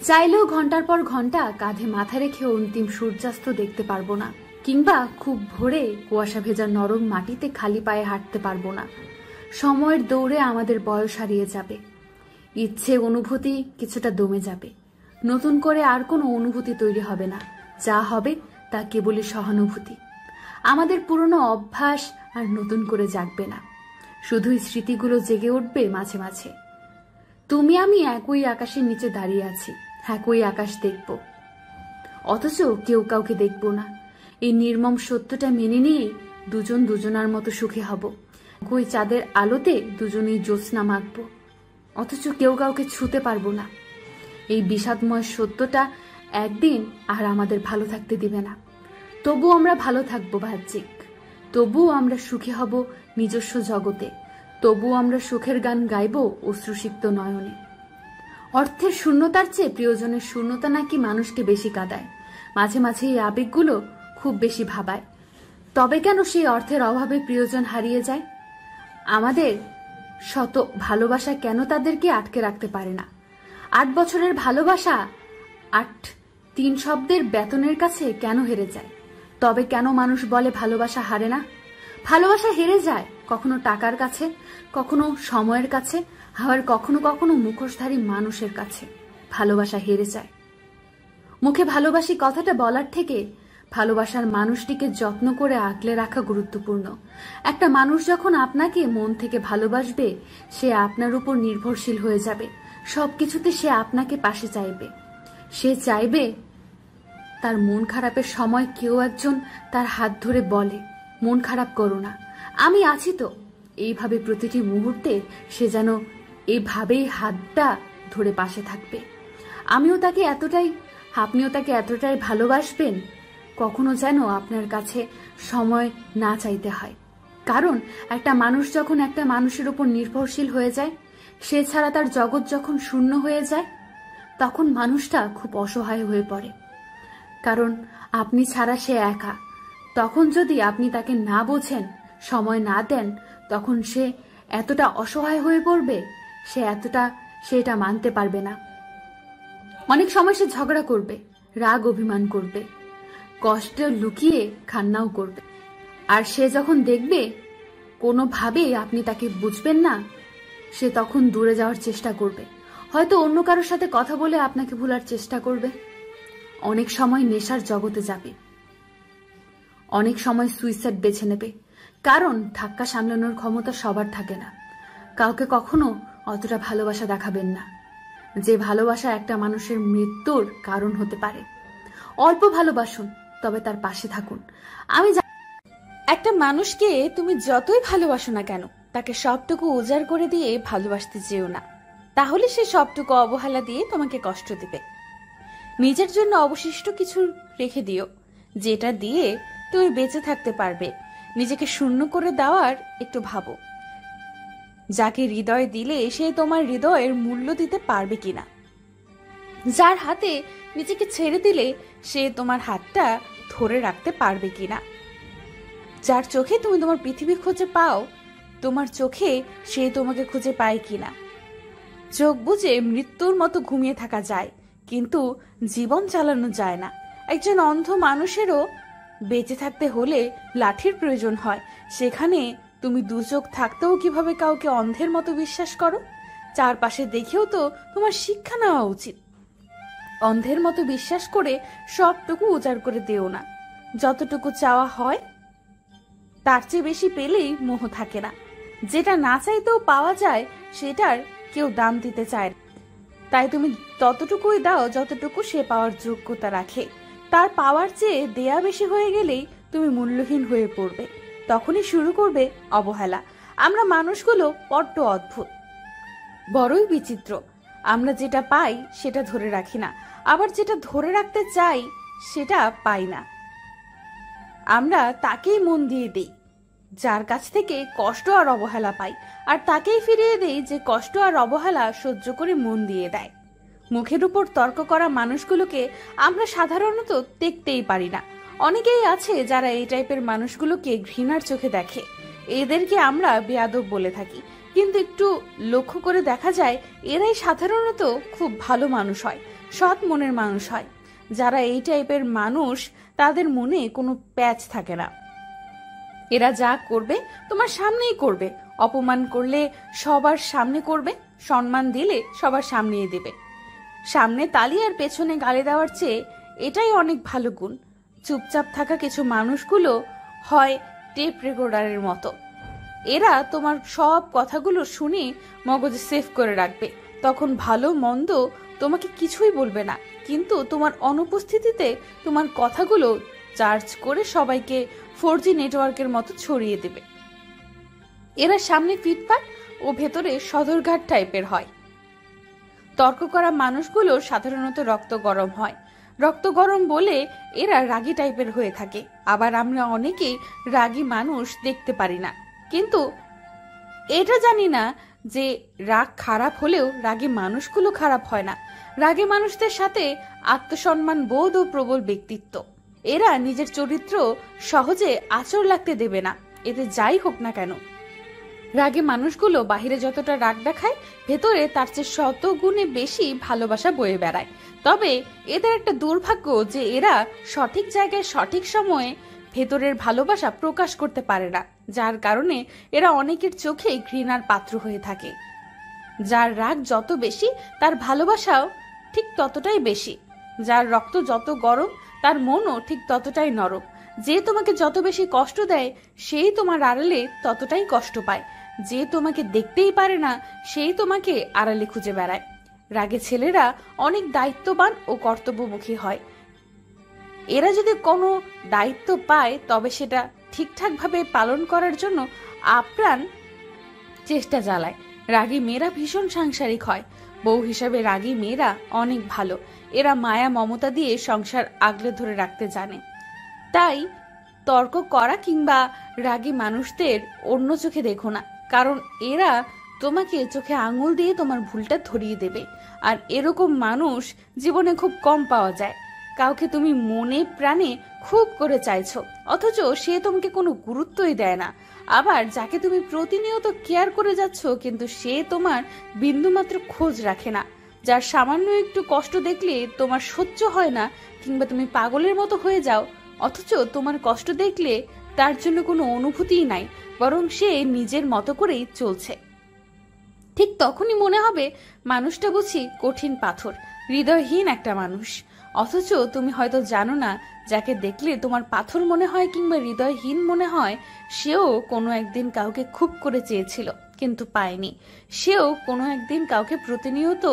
চাইলেও ঘন্টার পর ঘন্টা কাঁধে মাথা রেখে অন্তিম সূর্যাস্ত দেখতে পারবো না, কিংবা খুব ভোরে কুয়াশা ভেজা নরম মাটিতে খালি পায়ে হাঁটতে পারবো না। সময়ের দৌড়ে আমাদের বয়স হারিয়ে যাবে, ইচ্ছে অনুভূতি কিছুটা দমে যাবে। নতুন করে আর কোনো অনুভূতি তৈরি হবে না, যা হবে তা কেবলই সহানুভূতি। আমাদের পুরনো অভ্যাস আর নতুন করে জাগবে না, শুধুই স্মৃতিগুলো জেগে উঠবে মাঝে মাঝে। তুমি আমি একই আকাশের নিচে দাঁড়িয়ে আছি, একই আকাশ দেখব, অথচ কেউ কাউকে দেখব না। এই নির্মম সত্যটা মেনে নিয়ে দুজন দুজনার মতো সুখী হব। একই চাঁদের আলোতে দুজনেই জ্যোৎস্না মাখব, অথচ কেউ কাউকে ছুতে পারবো না। এই বিষাদময় সত্যটা একদিন আর আমাদের ভালো থাকতে দিবে না। তবু আমরা ভালো থাকবো বাহ্যিক, তবুও আমরা সুখী হব নিজস্ব জগতে, তবুও আমরা সুখের গান গাইব অশ্রুসিক্ত নয়নে। অর্থের শূন্যতার চেয়ে প্রিয়জনের শূন্যতা নাকি মানুষকে বেশি কাঁদায়। মাঝে মাঝে এই আবেগগুলো খুব বেশি ভাবায়। তবে কেন সেই অর্থের অভাবে প্রিয়জন হারিয়ে যায়? আমাদের শত ভালোবাসা কেন তাদেরকে আটকে রাখতে পারে না? 8 বছরের ভালোবাসা 8-3 শব্দের বেতনের কাছে কেন হেরে যায়? তবে কেন মানুষ বলে ভালোবাসা হারে না? ভালোবাসা হেরে যায় কখনো টাকার কাছে, কখনো সময়ের কাছে, আবার কখনো কখনো মুখোশধারী মানুষের কাছে ভালোবাসা হেরে যায়। মুখে ভালোবাসি কথাটা বলার থেকে ভালোবাসার মানুষটিকে যত্ন করে আগলে রাখা গুরুত্বপূর্ণ। একটা মানুষ যখন আপনাকে মন থেকে ভালোবাসবে, সে আপনার উপর নির্ভরশীল হয়ে যাবে। সবকিছুতে সে আপনাকে পাশে চাইবে। সে চাইবে তার মন খারাপের সময় কেউ একজন তার হাত ধরে বলে, মন খারাপ করো না, আমি আছি তো। এইভাবে প্রতিটি মুহূর্তে সে যেন এইভাবেই হাতটা ধরে পাশে থাকবে। আপনিও তাকে এতটাই ভালোবাসবেন কখনো যেন আপনার কাছে সময় না চাইতে হয়। কারণ একটা মানুষ যখন একটা মানুষের উপর নির্ভরশীল হয়ে যায়, সে ছাড়া তার জগৎ যখন শূন্য হয়ে যায়, তখন মানুষটা খুব অসহায় হয়ে পড়ে। কারণ আপনি ছাড়া সে একা। তখন যদি আপনি তাকে না বোঝেন, সময় না দেন, তখন সে এতটা অসহায় হয়ে পড়বে, সে এটা মানতে পারবে না। অনেক সময় সে ঝগড়া করবে, রাগ অভিমান করবে, কষ্ট লুকিয়ে কান্নাও করবে। আর সে যখন দেখবে কোনোভাবেই আপনি তাকে বুঝবেন না, সে তখন দূরে যাওয়ার চেষ্টা করবে। হয়তো অন্য কারোর সাথে কথা বলে আপনাকে ভুলার চেষ্টা করবে। অনেক সময় নেশার জগতে যাবে, অনেক সময় সুইসাইড বেছে নেবে। কারণ ধাক্কা সামলানোর ক্ষমতা সবার থাকে না। কাউকে কখনো অতটা ভালোবাসা দেখাবেন না, যে ভালোবাসা একটা মানুষের মৃত্যুর কারণ হতে পারে। অল্প ভালোবাসুন, তবে তার পাশে থাকুন। একটা মানুষকে তুমি যতই ভালোবাসো না কেন, তাকে সবটুকু উজাড় করে দিয়ে ভালোবাসতে যেও না, তাহলে সে সবটুকু অবহেলা দিয়ে তোমাকে কষ্ট দিবে। নিজের জন্য অবশিষ্ট কিছু রেখে দিও, যেটা দিয়ে তুমি বেঁচে থাকতে পারবে। নিজেকে শূন্য করে দেওয়ার একটু ভাবো। যাকে হৃদয় দিলে সে তোমার হৃদয়ের মূল্য দিতে পারবে কিনা। যার হাতে নিজেকে ছেড়ে দিলে সে তোমার হাতটা ধরে রাখতে পারবে কিনা। যার চোখে তুমি তোমার পৃথিবী খুঁজে পাও, তোমার চোখে সে তোমাকে খুঁজে পায় কিনা। চোখ বুজে মৃত্যুর মতো ঘুমিয়ে থাকা যায়, কিন্তু জীবন চালানো যায় না। একজন অন্ধ মানুষেরও বেঁচে থাকতে হলে লাঠির প্রয়োজন হয়। সেখানে তুমি দু চোখ থাকতেও কিভাবে কাউকে অন্ধের মতো বিশ্বাস করো? চারপাশে দেখেও তো তোমার শিক্ষা নেওয়া উচিত। অন্ধের মতো বিশ্বাস করে সবটুকু উজাড় করে দিও না। যতটুকু চাওয়া হয় তার চেয়ে বেশি পেলেই মোহ থাকে না। যেটা না চাইতেও পাওয়া যায়, সেটার কেউ দাম দিতে চায় না। তাই তুমি ততটুকুই দাও যতটুকু সে পাওয়ার যোগ্যতা রাখে। তার পাওয়ার চেয়ে দেয়া বেশি হয়ে গেলেই তুমি মূল্যহীন হয়ে পড়বে। তখনই শুরু করবে অবহেলা। আমরা মানুষগুলো বড্ড অদ্ভুত, বড়ই বিচিত্র। আমরা যেটা পাই সেটা ধরে রাখি না, আবার যেটা ধরে রাখতে চাই সেটা পাই না। আমরা তাকেই মন দিয়ে দেই যার কাছ থেকে কষ্ট আর অবহেলা পাই, আর তাকেই ফিরিয়ে দেই যে কষ্ট আর অবহেলা সহ্য করে মন দিয়ে দেয়। মুখের উপর তর্ক করা মানুষগুলোকে আমরা সাধারণত দেখতেই পারি না। অনেকেই আছে যারা এই টাইপের মানুষগুলোকে ঘৃণার চোখে দেখে। এদেরকে আমরা বেয়াদব বলে থাকি, কিন্তু একটু লক্ষ্য করে দেখা যায় এরাই সাধারণত খুব ভালো মানুষ হয়, সৎ মনের মানুষ হয়। যারা এই টাইপের মানুষ, তাদের মনে কোনো প্যাচ থাকে না। এরা যা করবে তোমার সামনেই করবে। অপমান করলে সবার সামনে করবে, সম্মান দিলে সবার সামনেই দেবে। সামনে তালি আর পেছনে গালি দেওয়ার চেয়ে এটাই অনেক ভালো গুণ। চুপচাপ থাকা কিছু মানুষগুলো হয় টেপ রেকর্ডারের মতো। এরা তোমার সব কথাগুলো শুনে মগজে সেভ করে রাখবে। তখন ভালো মন্দ তোমাকে কিছুই বলবে না, কিন্তু তোমার অনুপস্থিতিতে তোমার কথাগুলো চার্জ করে সবাইকে 4G নেটওয়ার্কের মতো ছড়িয়ে দেবে। এরা সামনে ফিটফাট ও ভেতরে সদরঘাট টাইপের হয়। তর্ক করা মানুষগুলো সাধারণত রক্ত গরম হয়। রক্ত গরম বলে এরা রাগী টাইপের হয়ে থাকে। আবার আমরা অনেকেই রাগী মানুষ দেখতে পারি না, কিন্তু এটা জানি না যে রাগ খারাপ হলেও রাগী মানুষগুলো খারাপ হয় না। রাগী মানুষদের সাথে আত্মসম্মান বোধ ও প্রবল ব্যক্তিত্ব। এরা নিজের চরিত্র সহজে আঁচড় লাগতে দেবে না, এতে যাই হোক না কেন। রাগী মানুষগুলো বাহিরে যতটা রাগ দেখায়, ভেতরে তার চেয়ে শত গুণে বেশি ভালোবাসা বয়ে বেড়ায়। তবে এদের একটা দুর্ভাগ্য যে এরা সঠিক জায়গায় সঠিক সময়ে ভেতরের ভালোবাসা প্রকাশ করতে পারে না, যার কারণে এরা অনেকের চোখে ঘৃণার পাত্র হয়ে থাকে। যার রাগ যত বেশি, তার ভালোবাসাও ঠিক ততটাই বেশি। যার রক্ত যত গরম তার মনও ঠিক ততটাই নরম। যে তোমাকে যত বেশি কষ্ট দেয় সেই তোমার আড়ালে ততটাই কষ্ট পায়। যে তোমাকে দেখতেই পারে না সেই তোমাকে আড়ালে খুঁজে বেড়ায়। রাগে ছেলেরা অনেক দায়িত্ববান ও কর্তব্যমুখী হয়। এরা যদি কোনো দায়িত্ব পায় তবে সেটা ঠিকঠাকভাবে পালন করার জন্য আপ্রাণ চেষ্টা চালায়। রাগী মেয়েরা ভীষণ সাংসারিক হয়। বউ হিসাবে রাগী মেয়েরা অনেক ভালো। এরা মায়া মমতা দিয়ে সংসার আগলে ধরে রাখতে জানে। তাই তর্ক করা কিংবা রাগী মানুষদের অন্য চোখে দেখো না, কারণ এরা তোমাকে চোখে আঙুল দিয়ে তোমার ভুলটা ধরিয়ে দেবে। আর এরকম মানুষ জীবনে খুব কম পাওয়া যায়। কাউকে তুমি মনে প্রাণে খুব করে চাইছো অথচ সে তোমাকে কোনো গুরুত্বই দেয় না। আবার যাকে তুমি প্রতিনিয়ত কেয়ার করে যাচ্ছ কিন্তু সে তোমার বিন্দুমাত্র খোঁজ রাখে না। যার সামান্য একটু কষ্ট দেখলে তোমার সহ্য হয় না কিংবা তুমি পাগলের মতো হয়ে যাও, অথচ তোমার কষ্ট দেখলে তার জন্য কোনো অনুভূতিই নাই, বরং সে নিজের মতো করেই চলছে। ঠিক তখনই মনে হবে মানুষটা বুঝি কঠিন পাথর, হৃদয়হীন একটা মানুষ। অথচ তুমি হয়তো জানো না, যাকে দেখলে তোমার পাথর মনে হয় কিংবা হৃদয়হীন মনে হয় সেও কোনো একদিন কাউকে খুব করে চেয়েছিল কিন্তু পায়নি। সেও কোনো একদিন কাউকে প্রতিনিয়ত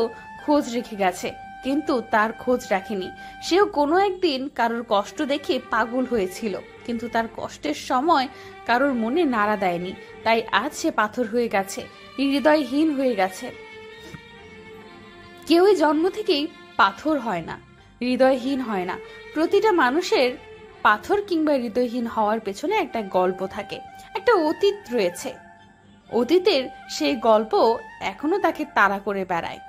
খোঁজ রেখে গেছে কিন্তু তার খোঁজ রাখেনি। সেও কোনো একদিন কারোর কষ্ট দেখে পাগল হয়েছিল কিন্তু তার কষ্টের সময় কারোর মনে নাড়া দেয়নি। তাই আজ সে পাথর হয়ে গেছে, হৃদয়হীন হয়ে গেছে। কেউই জন্ম থেকেই পাথর হয় না, হৃদয়হীন হয় না। প্রতিটা মানুষের পাথর কিংবা হৃদয়হীন হওয়ার পেছনে একটা গল্প থাকে, একটা অতীত রয়েছে। অতীতের সেই গল্প এখনো তাকে তাড়া করে বেড়ায়।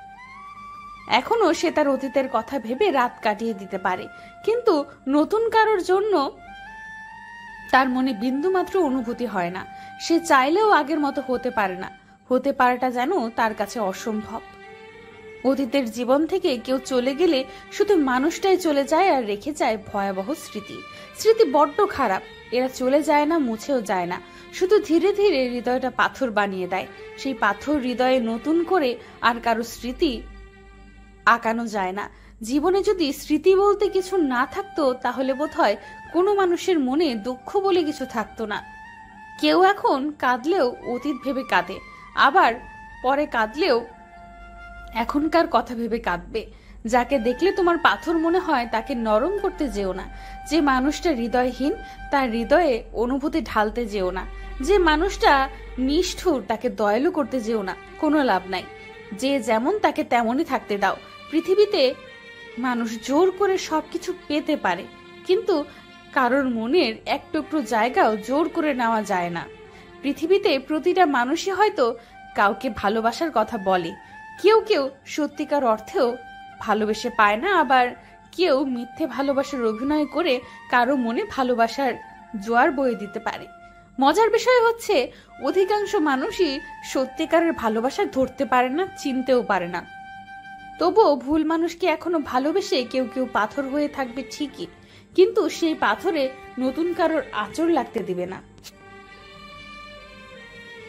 এখনো সে তার অতীতের কথা ভেবে রাত কাটিয়ে দিতে পারে, কিন্তু নতুন কারোর জন্য তার মনে বিন্দুমাত্র অনুভূতি হয় না। সে চাইলেও আগের মতো হতে পারে না। হতে পারাটা যেন তার কাছে অসম্ভব। অতীতের জীবন থেকে কেউ চলে গেলে শুধু মানুষটাই চলে যায় আর রেখে যায় ভয়াবহ স্মৃতি। স্মৃতি বড্ড খারাপ, এরা চলে যায় না, মুছেও যায় না, শুধু ধীরে ধীরে হৃদয়টা পাথর বানিয়ে দেয়। সেই পাথর হৃদয়ে নতুন করে আর কারো স্মৃতি আঁকানো যায় না। জীবনে যদি স্মৃতি বলতে কিছু না থাকতো তাহলে বোধহয় কোনো মানুষের মনে দুঃখ বলে কিছু থাকতো না। কেউ এখন কাঁদলেও অতীত ভেবে কাঁদে, আবার পরে কাঁদলেও এখনকার কথা ভেবে কাঁদবে। যাকে দেখলে তোমার পাথর মনে হয় তাকে নরম করতে যেও না। যে মানুষটা হৃদয়হীন তার হৃদয়ে অনুভূতি ঢালতে যেও না। যে মানুষটা নিষ্ঠুর তাকে দয়ালু করতে যেও না, কোনো লাভ নাই। যে যেমন তাকে তেমনই থাকতে দাও। পৃথিবীতে মানুষ জোর করে সবকিছু পেতে পারে, কিন্তু কারোর মনের এক টুকরো জায়গাও জোর করে নেওয়া যায় না। পৃথিবীতে প্রতিটা মানুষই হয়তো কাউকে ভালোবাসার কথা বলে, কেউ কেউ সত্যিকার অর্থেও ভালোবেসে পায় না, আবার কেউ মিথ্যে ভালোবাসার অভিনয় করে কারো মনে ভালোবাসার জোয়ার বয়ে দিতে পারে। মজার বিষয় হচ্ছে অধিকাংশ মানুষই সত্যিকারের ভালোবাসা ধরতে পারে না, চিনতেও পারে না। তবুও ভুল মানুষকে এখনো ভালোবেসে কেউ কেউ পাথর হয়ে থাকবে ঠিকই, কিন্তু সেই পাথরে নতুন কারোর আঁচড় লাগতে দিবে না।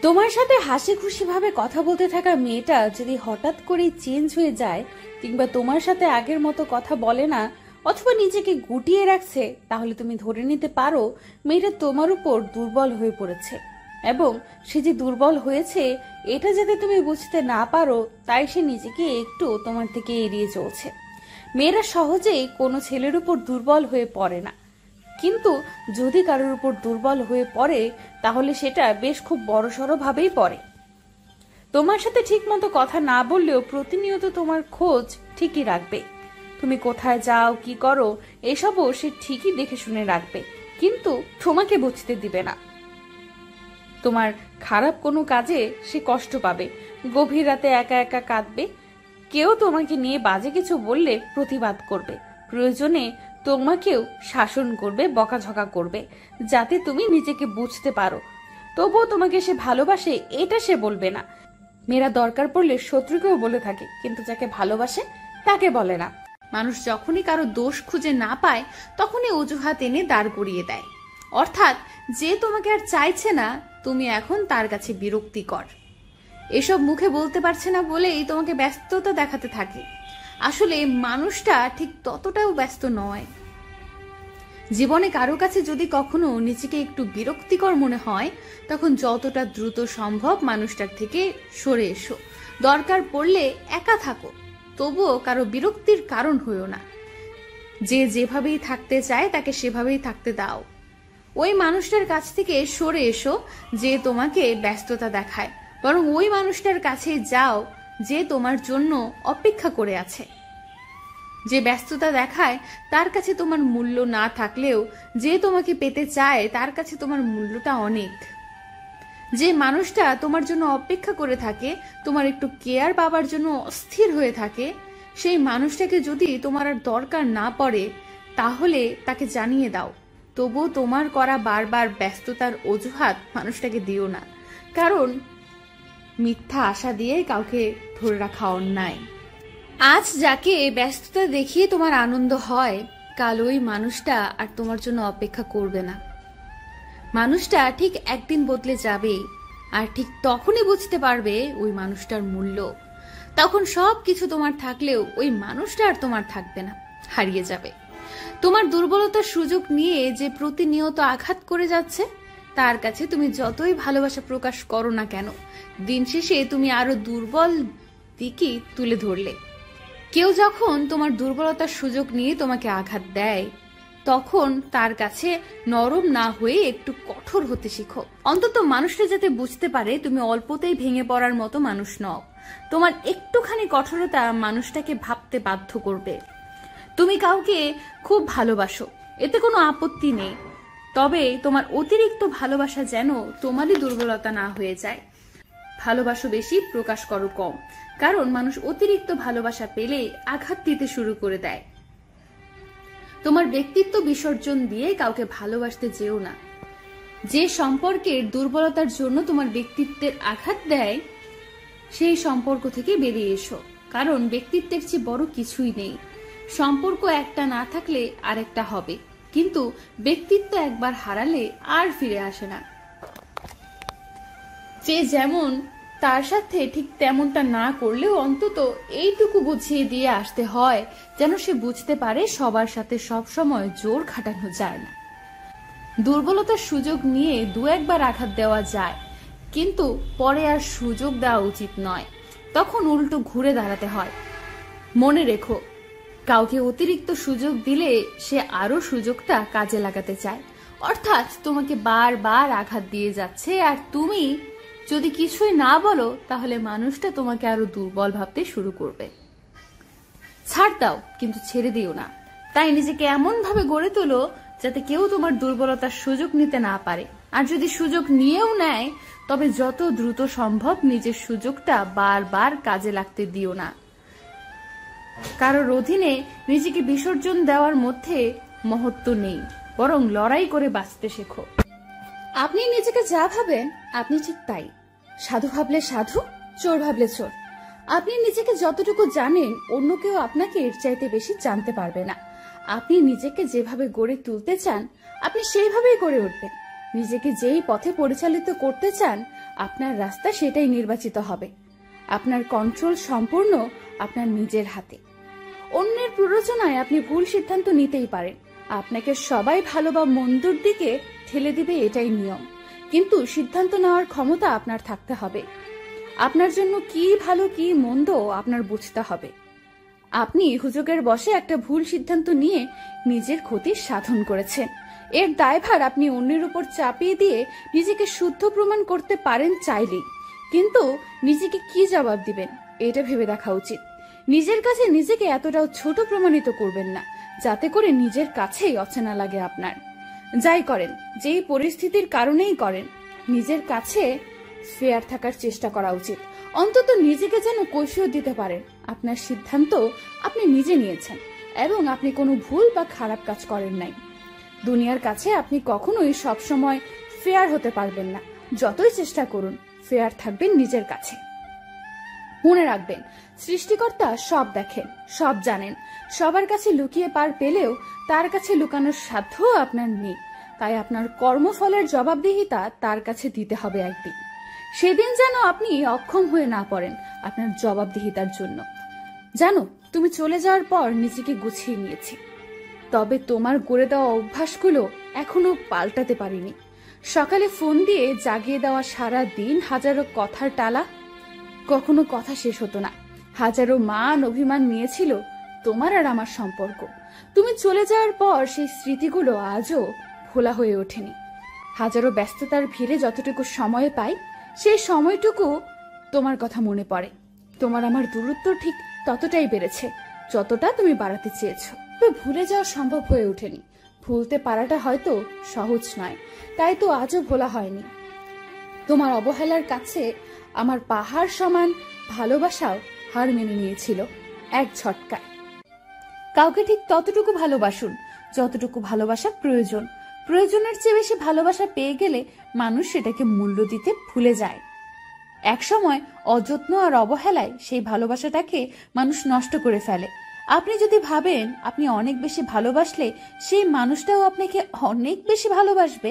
তোমার সাথে হাসি খুশি ভাবে কথা বলতে থাকা মেয়েটা যদি হঠাৎ করেই চেঞ্জ হয়ে যায় কিংবা তোমার সাথে আগের মতো কথা বলে না অথবা নিজেকে গুটিয়ে রাখছে, তাহলে তুমি ধরে নিতে পারো মেয়েটা তোমার উপর দুর্বল হয়ে পড়েছে। এবং সে যে দুর্বল হয়েছে এটা যাতে তুমি বুঝতে না পারো তাই সে নিজেকে একটু তোমার থেকে এড়িয়ে চলছে। মেয়েরা সহজেই কোনো ছেলের উপর দুর্বল হয়ে পড়ে না, কিন্তু যদি কারোর উপর দুর্বল হয়ে পড়ে তাহলে সেটা বেশ খুব বড়সড় ভাবেই পড়ে। তোমার সাথে ঠিক মতো কথা না বললেও প্রতিনিয়ত তোমার খোঁজ ঠিকই রাখবে। তুমি কোথায় যাও, কি করো এসবও সে ঠিকই দেখে শুনে রাখবে, কিন্তু তোমাকে বুঝতে দিবে না। তোমার খারাপ কোনো কাজে সে কষ্ট পাবে, গভীর রাতে একা একা কাঁদবে। কেউ তোমাকে নিয়ে বাজে কিছু বললে প্রতিবাদ করবে, প্রয়োজনে তোমাকেও শাসন করবে, বকাঝকা করবে, যাতে তুমি নিজেকে বুঝতে পারো। তবুও তোমাকে সে ভালোবাসে এটা সে বলবে না। মেয়েরা দরকার পড়লে শত্রুকেও বলে থাকে, কিন্তু যাকে ভালোবাসে তাকে বলে না। মানুষ যখনই কারো দোষ খুঁজে না পায় তখনই অজুহাত এনে দাঁড় করিয়ে দেয়, অর্থাৎ যে তোমাকে আর চাইছে না তুমি এখন তার কাছে বিরক্তিকর। এসব মুখে বলতে পারছে না বলেই তোমাকে ব্যস্ততা দেখাতে থাকে। আসলে মানুষটা ঠিক ততটাও ব্যস্ত নয়। জীবনে কারো কাছে যদি কখনো নিজেকে একটু বিরক্তিকর মনে হয়, তখন যতটা দ্রুত সম্ভব মানুষটার থেকে সরে এসো। দরকার পড়লে একা থাকো, তবুও কারো বিরক্তির কারণ হইও না। যে যেভাবেই থাকতে চায় তাকে সেভাবেই থাকতে দাও। ওই মানুষটার কাছ থেকে সরে এসো যে তোমাকে ব্যস্ততা দেখায়, বরং ওই মানুষটার কাছে যাও যে তোমার জন্য অপেক্ষা করে আছে। যে ব্যস্ততা দেখায় তার কাছে তোমার মূল্য না থাকলেও যে তোমাকে পেতে চায় তার কাছে তোমার মূল্যটা অনেক। যে মানুষটা তোমার জন্য অপেক্ষা করে থাকে, তোমার একটু কেয়ার পাবার জন্য অস্থির হয়ে থাকে, সেই মানুষটাকে যদি তোমার আর দরকার না পড়ে তাহলে তাকে জানিয়ে দাও। তবুও তোমার করা বারবার ব্যস্ততার অজুহাত মানুষটাকে দিও না, কারণ মিথ্যা আশা দিয়ে কাউকে ধরে রাখা অন্যায়। আজ যাকে ব্যস্ততা দেখিয়ে তোমার আনন্দ হয়, কাল ওই মানুষটা আর তোমার জন্য অপেক্ষা করবে না। মানুষটা ঠিক একদিন বদলে যাবে, আর ঠিক তখনই বুঝতে পারবে ওই মানুষটার মূল্য। তখন সব কিছু তোমার থাকলেও ওই মানুষটা আর তোমার থাকবে না, হারিয়ে যাবে। তোমার দুর্বলতার সুযোগ নিয়ে যে প্রতিনিয়ত আঘাত করে যাচ্ছে, তার কাছে তুমি যতই ভালোবাসা প্রকাশ করো না কেন, দিন শেষে তুমি আরো দুর্বল দিকই তুলে ধরলে। কেউ যখন তোমার দুর্বলতার সুযোগ নিয়ে তোমাকে আঘাত দেয়, তখন তার কাছে নরম না হয়ে একটু কঠোর হতে শিখো। অন্তত মানুষটা যাতে বুঝতে পারে তুমি অল্পতেই ভেঙে পড়ার মতো মানুষ নও। তোমার একটুখানি কঠোরতা মানুষটাকে ভাবতে বাধ্য করবে। তুমি কাউকে খুব ভালোবাসো, এতে কোনো আপত্তি নেই, তবে তোমার অতিরিক্ত ভালোবাসা যেন তোমারই দুর্বলতা না হয়ে যায়। ভালোবাসো বেশি, প্রকাশ করো কম, কারণ মানুষ অতিরিক্ত ভালোবাসা পেলে আঘাত দিতে শুরু করে দেয়। তোমার ব্যক্তিত্ব বিসর্জন দিয়ে কাউকে ভালোবাসতে যেও না। যে সম্পর্কের দুর্বলতার জন্য তোমার ব্যক্তিত্বের আঘাত দেয়, সেই সম্পর্ক থেকে বেরিয়ে এসো, কারণ ব্যক্তিত্বের চেয়ে বড় কিছুই নেই। সম্পর্ক একটা না থাকলে আরেকটা হবে, কিন্তু ব্যক্তিত্ব একবার হারালে আর ফিরে আসে না। যে যেমন তার সাথে ঠিক তেমনটা না করলেও অন্তত এইটুকু বুঝিয়ে দিয়ে আসতে হয় যেন সে বুঝতে পারে সবার সাথে সব সময় জোর খাটানো যায় না। দুর্বলতার সুযোগ নিয়ে দু একবার আঘাত দেওয়া যায়, কিন্তু পরে আর সুযোগ দেওয়া উচিত নয়, তখন উল্টো ঘুরে দাঁড়াতে হয়। মনে রেখো, কাউকে অতিরিক্ত সুযোগ দিলে সে আরো সুযোগটা কাজে লাগাতে চায়, অর্থাৎ তোমাকে বারবার আঘাত দিয়ে যাচ্ছে, আর তুমি যদি কিছুই না বলো তাহলে মানুষটা তোমাকে আরো দুর্বল ভাবতে শুরু করবে। ছাড় দাও, কিন্তু ছেড়ে দিও না। তাই নিজেকে এমন ভাবে গড়ে তোলো যাতে কেউ তোমার দুর্বলতার সুযোগ নিতে না পারে, আর যদি সুযোগ নিয়েও নেয় তবে যত দ্রুত সম্ভব নিজের সুযোগটা বারবার কাজে লাগতে দিও না। কারোর অধীনে নিজেকে বিসর্জন দেওয়ার মধ্যে মহত্ব নেই, বরং লড়াই করে বাঁচতে শেখো। আপনি নিজেকে যা ভাবেন আপনি ঠিক তাই। সাধু ভাবলে সাধু, চোর ভাবলে চোর। আপনি নিজেকে যতটুকু জানেন অন্য কেউ আপনাকে এর চাইতে বেশি জানতে পারবে না। আপনি নিজেকে যেভাবে গড়ে তুলতে চান আপনি সেইভাবেই গড়ে উঠবেন। নিজেকে যেই পথে পরিচালিত করতে চান আপনার রাস্তা সেটাই নির্বাচিত হবে। আপনার কন্ট্রোল সম্পূর্ণ আপনার নিজের হাতে। অন্যের প্ররোচনায় আপনি ভুল সিদ্ধান্ত নিতেই পারেন, আপনাকে সবাই ভালো বা মন্দর দিকে ঠেলে দিবে এটাই নিয়ম, কিন্তু সিদ্ধান্ত নেওয়ার ক্ষমতা আপনার থাকতে হবে। আপনার জন্য কি ভালো কি মন্দ আপনার বুঝতে হবে। আপনি হুজুগের বশে একটা ভুল সিদ্ধান্ত নিয়ে নিজের ক্ষতি সাধন করেছেন, এর দায়ভার আপনি অন্যের উপর চাপিয়ে দিয়ে নিজেকে শুদ্ধ প্রমাণ করতে পারেন চাইলেই, কিন্তু নিজেকে কি জবাব দিবেন এটা ভেবে দেখা উচিত। নিজের কাছে নিজেকে এতটাও ছোট প্রমাণিত করবেন না যাতে করে নিজের কাছেই অচেনা লাগে আপনার। যাই করেন, যেই পরিস্থিতির কারণেই করেন, নিজের কাছে ফেয়ার থাকার চেষ্টা করা উচিত। অন্তত নিজেকে যেন কৈফিয়ত দিতে পারেন আপনার সিদ্ধান্ত আপনি নিজে নিয়েছেন এবং আপনি কোনো ভুল বা খারাপ কাজ করেন নাই। দুনিয়ার কাছে আপনি কখনোই সবসময় ফেয়ার হতে পারবেন না, যতই চেষ্টা করুন ফেয়ার থাকবেন নিজের কাছে। মনে রাখবেন, সৃষ্টিকর্তা সব দেখেন, সব জানেন। সবার কাছে লুকিয়ে পার পেলেও তার কাছে লুকানোর সাধ্য আপনার নেই। তাই আপনার কর্মফলের জবাবদিহিতা তার কাছে দিতে হবে একদিন। সেদিন যেন আপনি অক্ষম হয়ে না পড়েন আপনার জবাবদিহিতার জন্য। জানো, তুমি চলে যাওয়ার পর নিজেকে গুছিয়ে নিয়েছি, তবে তোমার গড়ে দেওয়া অভ্যাসগুলো এখনো পাল্টাতে পারিনি। সকালে ফোন দিয়ে জাগিয়ে দেওয়া সারা দিন হাজারো কথার টালা, কখনো কথা শেষ হতো না। হাজারো মান অভিমান নিয়েছিল তোমার আর আমার সম্পর্ক। তুমি চলে যাওয়ার পর সেই স্মৃতিগুলো আজও ভোলা হয়ে ওঠেনি। হাজারো ব্যস্ততার ভিড়ে যতটুকু সময় পাই, সেই সময়টুকু তোমার কথা মনে পড়ে। তোমার আমার দূরত্ব ঠিক ততটাই বেড়েছে যতটা তুমি বাড়াতে চেয়েছো। তবে ভুলে যাওয়া সম্ভব হয়ে ওঠেনি। ভুলতে পারাটা হয়তো সহজ নয়, তাই তো আজও ভোলা হয়নি। তোমার অবহেলার কাছে আমার পাহাড় সমান ভালোবাসাও হার মেনে নিয়েছিল এক ঝটকায়। কাউকে ঠিক ততটুকু ভালোবাসুন যতটুকু ভালোবাসা প্রয়োজন। প্রয়োজনের চেয়ে বেশি ভালোবাসা পেয়ে গেলে মানুষ সেটাকে মূল্য দিতে ভুলে যায়। একসময় অযত্ন আর অবহেলায় সেই ভালোবাসাটাকে মানুষ নষ্ট করে ফেলে। আপনি যদি ভাবেন আপনি অনেক বেশি ভালোবাসলে সেই মানুষটাও আপনাকে অনেক বেশি ভালোবাসবে,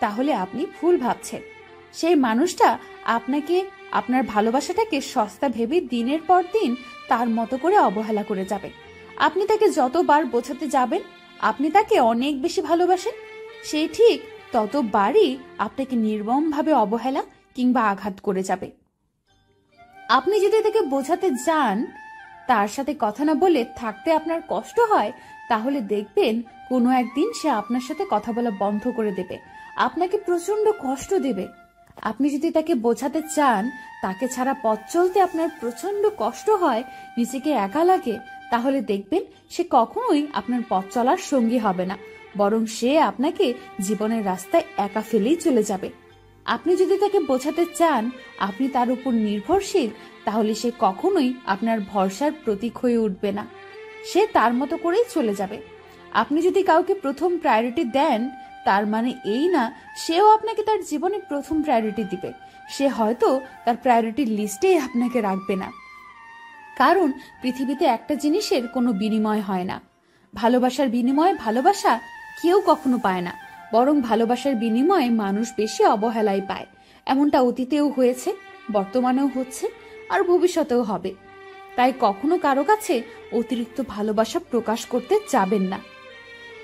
তাহলে আপনি ভুল ভাবছেন। সেই মানুষটা আপনাকে, আপনার ভালোবাসাটাকে সস্তা ভেবে দিনের পর দিন তার মতো করে অবহেলা করে যাবে। আপনি তাকে যতবার বোঝাতে যাবেন আপনি তাকে অনেক বেশি ভালোবাসেন, সেই ঠিক ততবারই আপনাকে নির্মমভাবে অবহেলা কিংবা আঘাত করে যাবে। আপনি যদি তাকে বোঝাতে যান, তার সাথে কথা না বলে থাকতে আপনার কষ্ট হয়, তাহলে দেখবেন কোনো একদিন সে আপনার সাথে কথা বলা বন্ধ করে দেবে, আপনাকে প্রচন্ড কষ্ট দেবে। আপনি যদি তাকে বোঝাতে চান তাকে ছাড়া পথ চলতে আপনার প্রচন্ড কষ্ট হয়, নিজেকে একা লাগে, তাহলে দেখবেন সে কখনোই আপনার পথ চলার সঙ্গী হবে না, বরং সে আপনাকে জীবনের রাস্তায় একা ফেলেই চলে যাবে। আপনি যদি তাকে বোঝাতে চান আপনি তার উপর নির্ভরশীল, তাহলে সে কখনোই আপনার ভরসার প্রতীক হয়ে উঠবে না, সে তার মতো করেই চলে যাবে। আপনি যদি কাউকে প্রথম প্রায়োরিটি দেন, তার মানে এই না সেও আপনাকে তার জীবনে প্রথম প্রায়োরিটি দিবে। সে হয়তো তার প্রায়োরিটি লিস্টেই আপনাকে রাখবে না। কারণ পৃথিবীতে একটা জিনিসের কোনো বিনিময় হয় না। ভালোবাসার বিনিময়ে ভালোবাসা কেউ কখনো পায় না, বরং ভালোবাসার বিনিময়ে মানুষ বেশি অবহেলাই পায়। এমনটা অতীতেও হয়েছে, বর্তমানেও হচ্ছে, আর ভবিষ্যতেও হবে। তাই কখনো কারো কাছে অতিরিক্ত ভালোবাসা প্রকাশ করতে যাবেন না।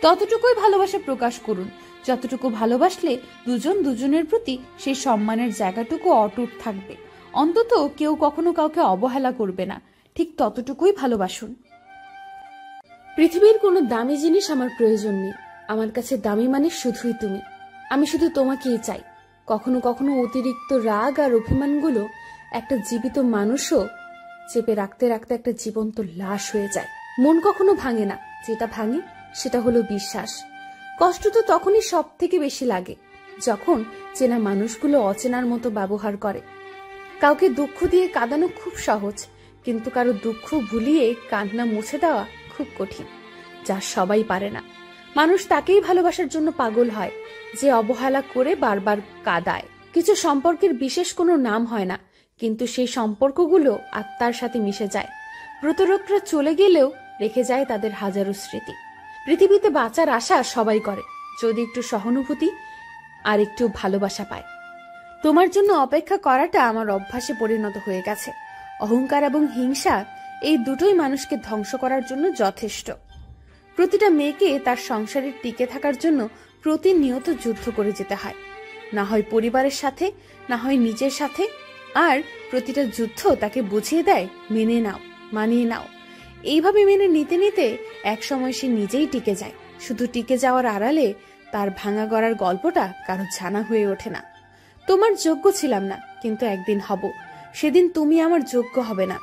ততটুকুই ভালোবাসা প্রকাশ করুন যতটুকু ভালোবাসলে দুজন দুজনের প্রতি সেই সম্মানের জায়গাটুকু অটুট থাকবে। অন্তত কেউ কখনো কাউকে অবহেলা করবে না, ঠিক ততটুকুই ভালোবাসুন। পৃথিবীর কোনো দামি জিনিস আমার প্রয়োজন নেই, আমার কাছে দামি মানে শুধুই তুমি। আমি শুধু তোমাকেই চাই। কখনো কখনো অতিরিক্ত রাগ আর অভিমানগুলো একটা জীবিত মানুষও চেপে রাখতে রাখতে একটা জীবন্ত লাশ হয়ে যায়। মন কখনো ভাঙে না, যেটা ভাঙে সেটা হলো বিশ্বাস। কষ্ট তো তখনই সব থেকে বেশি লাগে যখন চেনা মানুষগুলো অচেনার মতো ব্যবহার করে। কাউকে দুঃখ দিয়ে কাঁদানো খুব সহজ, কিন্তু কারো দুঃখ ভুলিয়ে কান্না মুছে দেওয়া খুব কঠিন, যা সবাই পারে না। মানুষ তাকেই ভালোবাসার জন্য পাগল হয় যে অবহেলা করে বারবার কাঁদায়। কিছু সম্পর্কের বিশেষ কোনো নাম হয় না, কিন্তু সেই সম্পর্কগুলো আত্মার সাথে মিশে যায়। প্রতারকরা চলে গেলেও রেখে যায় তাদের হাজারো স্মৃতি। পৃথিবীতে বাঁচার আশা সবাই করে, যদি একটু সহানুভূতি আর একটু ভালোবাসা পায়। তোমার জন্য অপেক্ষা করাটা আমার অভ্যাসে পরিণত হয়ে গেছে। অহংকার এবং হিংসা এই দুটোই মানুষকে ধ্বংস করার জন্য যথেষ্ট। প্রতিটা মেয়েকে তার সংসারে টিকে থাকার জন্য প্রতিনিয়ত যুদ্ধ করে যেতে হয়, না হয় পরিবারের সাথে, না হয় নিজের সাথে। আর প্রতিটা যুদ্ধ তাকে বুঝিয়ে দেয় মেনে নাও, মানিয়ে নাও। এইভাবে মেনে নিতে নিতে একসময় সে নিজেই টিকে যায়। শুধু টিকে যাওয়ার আড়ালে তার ভাঙা গড়ার গল্পটা কারো জানা হয়ে ওঠে না। তোমার যোগ্য ছিলাম না, কিন্তু একদিন হব। সেদিন তুমি আমার যোগ্য হবে না।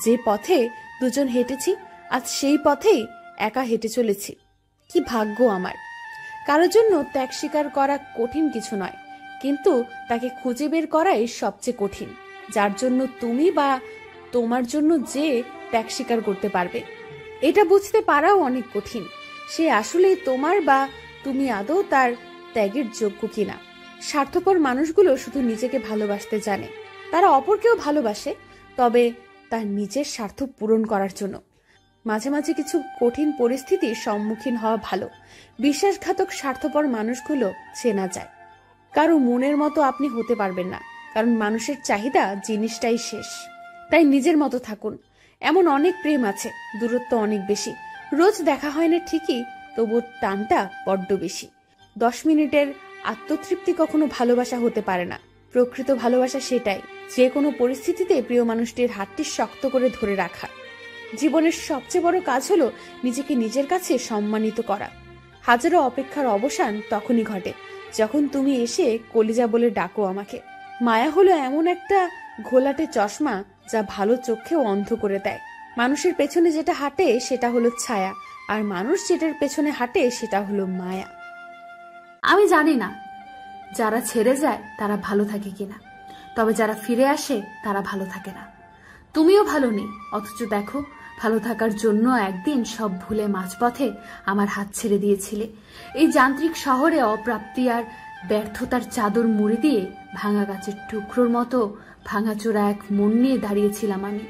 যে পথে দুজন হেঁটেছি, আজ সেই পথেই একা হেঁটে চলেছি। কি ভাগ্য আমার! কারোর জন্য ত্যাগ স্বীকার করা কঠিন কিছু নয়, কিন্তু তাকে খুঁজে বের করাই সবচেয়ে কঠিন, যার জন্য তুমি বা তোমার জন্য যে ত্যাগ স্বীকার করতে পারবে। এটা বুঝতে পারাও অনেক কঠিন, সে আসলে তোমার বা তুমি আদৌ তার ত্যাগের যোগ্য কিনা। স্বার্থপর মানুষগুলো শুধু নিজেকে ভালোবাসতে জানে। তারা অপরকেও ভালোবাসে, তবে তার নিজের স্বার্থ পূরণ করার জন্য। মাঝে মাঝে কিছু কঠিন পরিস্থিতির সম্মুখীন হওয়া ভালো। বিশ্বাসঘাতক স্বার্থপর মানুষগুলো চেনা যায়। কারো মনের মতো আপনি হতে পারবেন না, কারণ মানুষের চাহিদা জিনিসটাই শেষ। তাই নিজের মতো থাকুন। এমন অনেক প্রেম আছে, দূরত্ব অনেক বেশি, রোজ দেখা হয় না ঠিকই, তবু টানটা বড্ড বেশি। 10 মিনিটের আত্মতৃপ্তি কখনো ভালোবাসা হতে পারে না। প্রকৃত ভালোবাসা সেটাই, যে কোনো পরিস্থিতিতে প্রিয় মানুষটির হাতটি শক্ত করে ধরে রাখা। জীবনের সবচেয়ে বড় কাজ হলো নিজেকে নিজের কাছে সম্মানিত করা। হাজারো অপেক্ষার অবসান তখনই ঘটে যখন তুমি এসে কলিজা বলে ডাকো আমাকে। মায়া হলো এমন একটা ঘোলাটে চশমা যা ভালো চোখেও অন্ধ করে দেয়। মানুষের পেছনে যেটা হাঁটে সেটা হলো ছায়া, আর মানুষ যেটার পেছনে হাঁটে সেটা হলো মায়া। আমি জানি না যারা ছেড়ে যায় তারা ভালো থাকে কিনা, তবে যারা ফিরে আসে তারা ভালো থাকে না। তুমিও ভালো নেই, অথচ দেখো ভালো থাকার জন্য একদিন সব ভুলে মাঝপথে আমার হাত ছেড়ে দিয়েছিলে। এই যান্ত্রিক শহরে অপ্রাপ্তি আর ব্যর্থতার চাদর মুড়ি দিয়ে ভাঙা গাছের টুকরোর মতো ভাঙাচোরা এক মন নিয়ে দাঁড়িয়েছিলাম আমি।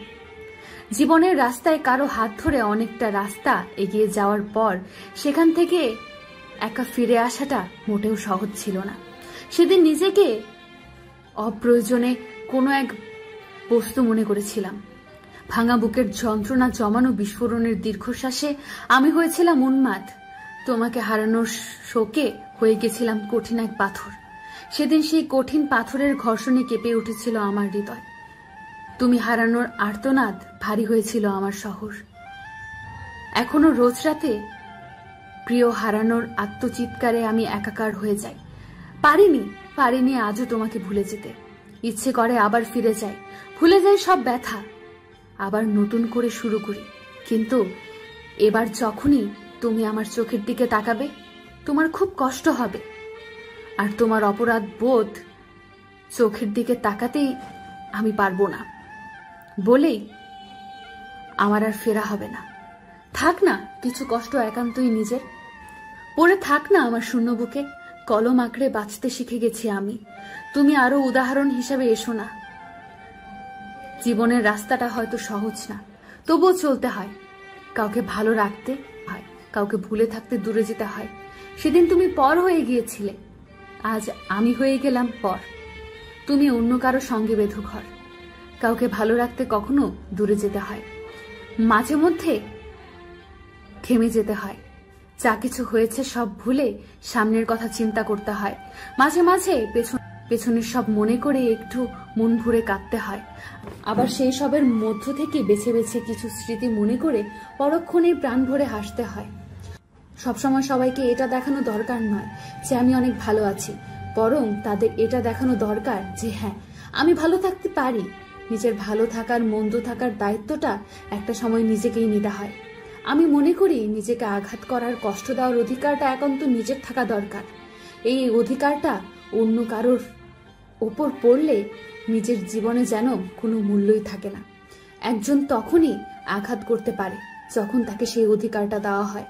জীবনের রাস্তায় কারো হাত ধরে অনেকটা রাস্তা এগিয়ে যাওয়ার পর সেখান থেকে একা ফিরে আসাটা মোটেও সহজ ছিল না। সেদিন নিজেকে অপ্রয়োজনে কোনো এক বস্তু মনে করেছিলাম। ভাঙা বুকের যন্ত্রণা জমানো বিস্ফোরণের দীর্ঘশ্বাসে আমি হয়েছিলাম উন্মাদ। তোমাকে হারানোর শোকে হয়ে গেছিলাম কঠিন এক পাথর। সেদিন সেই কঠিন পাথরের ঘর্ষণে কেঁপে উঠেছিল আমার হৃদয়। তুমি হারানোর আর্তনাদ ভারী হয়েছিল আমার শহর। এখনো রোজ রাতে প্রিয় হারানোর আত্মচিৎকারে আমি একাকার হয়ে যাই। পারিনি আজও তোমাকে ভুলে যেতে। ইচ্ছে করে আবার ফিরে যাই, ভুলে যাই সব ব্যথা, আবার নতুন করে শুরু করি। কিন্তু এবার যখনই তুমি আমার চোখের দিকে তাকাবে তোমার খুব কষ্ট হবে, আর তোমার অপরাধ বোধ চোখের দিকে তাকাতেই আমি পারবো না বলেই আমার আর ফেরা হবে না। থাক না কিছু কষ্ট একান্তই নিজের, পড়ে থাক না আমার শূন্য বুকে। কলম আঁকড়ে বাঁচতে শিখে গেছি আমি, তুমি আরো উদাহরণ হিসাবে এসো না। জীবনের রাস্তাটা হয়তো সহজ না, তবুও চলতে হয়। কাউকে ভালো রাখতে হয়, কাউকে ভুলে থাকতে দূরে যেতে হয়। সেদিন তুমি পর হয়ে গিয়েছিলে, আজ আমি হয়ে গেলাম পর। তুমি অন্য কারো সঙ্গে বেঁধো ঘর। কাউকে ভালো রাখতে কখনো দূরে যেতে হয়, মাঝে মধ্যে থেমে যেতে হয়। যা কিছু হয়েছে সব ভুলে সামনের কথা চিন্তা করতে হয়। মাঝে মাঝে পেছনের সব মনে করে একটু মন ভরে কাঁদতে হয়। আবার সেই সবের মধ্য থেকে বেছে বেছে কিছু স্মৃতি মনে করে পরক্ষণে প্রাণ ভরে হাসতে হয়। সবসময় সবাইকে এটা দেখানো দরকার নয় যে আমি অনেক ভালো আছি, বরং তাদের এটা দেখানো দরকার যে হ্যাঁ আমি ভালো থাকতে পারি। নিজের ভালো থাকার মন্দ থাকার দায়িত্বটা একটা সময় নিজেকেই নিতে হয়। আমি মনে করি নিজেকে আঘাত করার কষ্ট দেওয়ার অধিকারটা একান্ত নিজের থাকা দরকার। এই অধিকারটা অন্য কারোর ওপর পড়লে নিজের জীবনে যেন কোনো মূল্যই থাকে না। একজন তখনই আঘাত করতে পারে যখন তাকে সেই অধিকারটা দেওয়া হয়।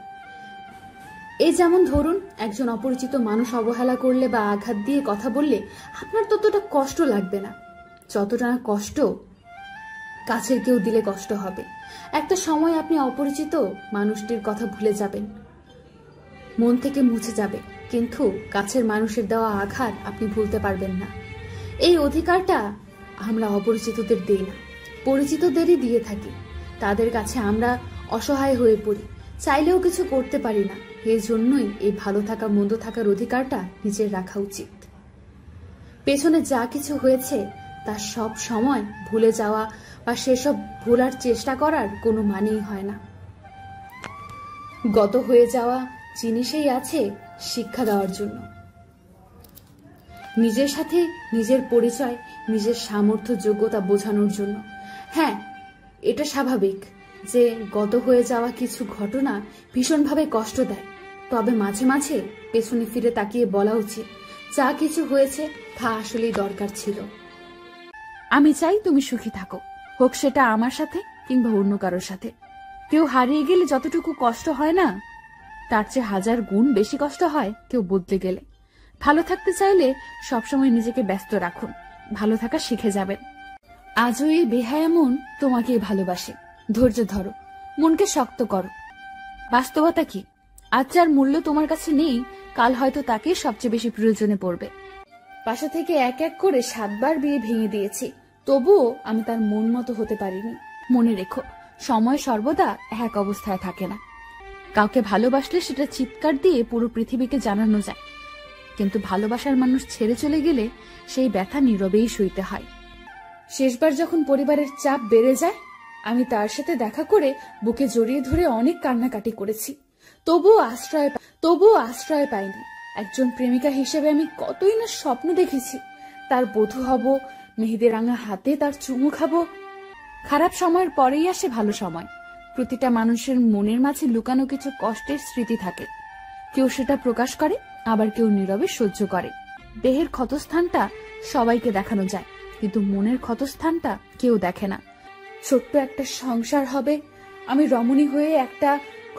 এই যেমন ধরুন, একজন অপরিচিত মানুষ অবহেলা করলে বা আঘাত দিয়ে কথা বললে আপনার ততটা কষ্ট লাগবে না যতটা কষ্ট কাছের কেউ দিলে কষ্ট হবে। একটা সময় আপনি অপরিচিত মানুষটির কথা ভুলে যাবেন, মন থেকে মুছে যাবে, কিন্তু কাছের মানুষের দেওয়া আঘাত আপনি ভুলতে পারবেন না। এই অধিকারটা আমরা অপরিচিতদের দেই না, পরিচিতদেরই দিয়ে থাকি। তাদের কাছে আমরা অসহায় হয়ে পড়ি, চাইলেও কিছু করতে পারি না। এই জন্যই এই ভালো থাকা মন্দ থাকার অধিকারটা নিজের রাখা উচিত। পেছনে যা কিছু হয়েছে তা সব সময় ভুলে যাওয়া বা সেসব ভোলার চেষ্টা করার কোনো মানেই হয় না। গত হয়ে যাওয়া জিনিসেই আছে শিক্ষা দেওয়ার জন্য। নিজের সাথে নিজের পরিচয়, নিজের সামর্থ্য যোগ্যতা বোঝানোর জন্য। হ্যাঁ, এটা স্বাভাবিক যে গত হয়ে যাওয়া কিছু ঘটনা ভীষণভাবে কষ্ট দেয়, তবে মাঝে মাঝে পেছনে ফিরে তাকিয়ে বলা উচিত যা কিছু হয়েছে তা আসলেই দরকার ছিল। আমি চাই তুমি সুখী থাকো, হোক সেটা আমার সাথে কিংবা অন্য কারোর সাথে। কেউ হারিয়ে গেলে যতটুকু কষ্ট হয় না, তার চেয়ে 1000 গুণ বেশি কষ্ট হয় কেউ বদলে গেলে। ভালো থাকতে চাইলে সবসময় নিজেকে ব্যস্ত রাখুন, ভালো থাকা শিখে যাবেন। আজও এই বেহায়া মন তোমাকেই ভালোবাসে। ধৈর্য ধরো, মনকে শক্ত করো। বাস্তবতা কি, আজ যার মূল্য তোমার কাছে নেই, কাল হয়তো তাকে সবচেয়ে বেশি প্রয়োজনে পড়বে। বাসা থেকে এক এক করে 7 বার বিয়ে ভেঙে দিয়েছি, তবুও আমি তার মন মতো হতে পারিনি। মনে রেখো, সময় সর্বদা এক অবস্থায় থাকে না। কাউকে ভালোবাসলে সেটা চিৎকার দিয়ে পুরো পৃথিবীকে জানানো যায়, কিন্তু ভালোবাসার মানুষ ছেড়ে চলে গেলে সেই ব্যথা নীরবেই সইতে হয়। শেষবার যখন পরিবারের চাপ বেড়ে যায়, আমি তার সাথে দেখা করে বুকে জড়িয়ে ধরে অনেক কান্নাকাটি করেছি, তবুও আশ্রয় পাইনি। একজন প্রেমিকা হিসেবে আমি কতই না স্বপ্ন দেখেছি, তার বধূ হব, মেহেদি রাঙা হাতে তার চুমু খাবো। খারাপ সময়ের পরেই আসে ভালো সময়। প্রতিটা মানুষের মনের মাঝে লুকানো কিছু কষ্টের স্মৃতি থাকে, কেউ সেটা প্রকাশ করে, আবার কেউ নীরবে সহ্য করে। দেহের ক্ষতস্থানটা সবাইকে দেখানো যায়, কিন্তু মনের ক্ষতস্থানটা কেউ দেখে না। ছোট্ট একটা সংসার হবে, আমি রমণী হয়ে একটা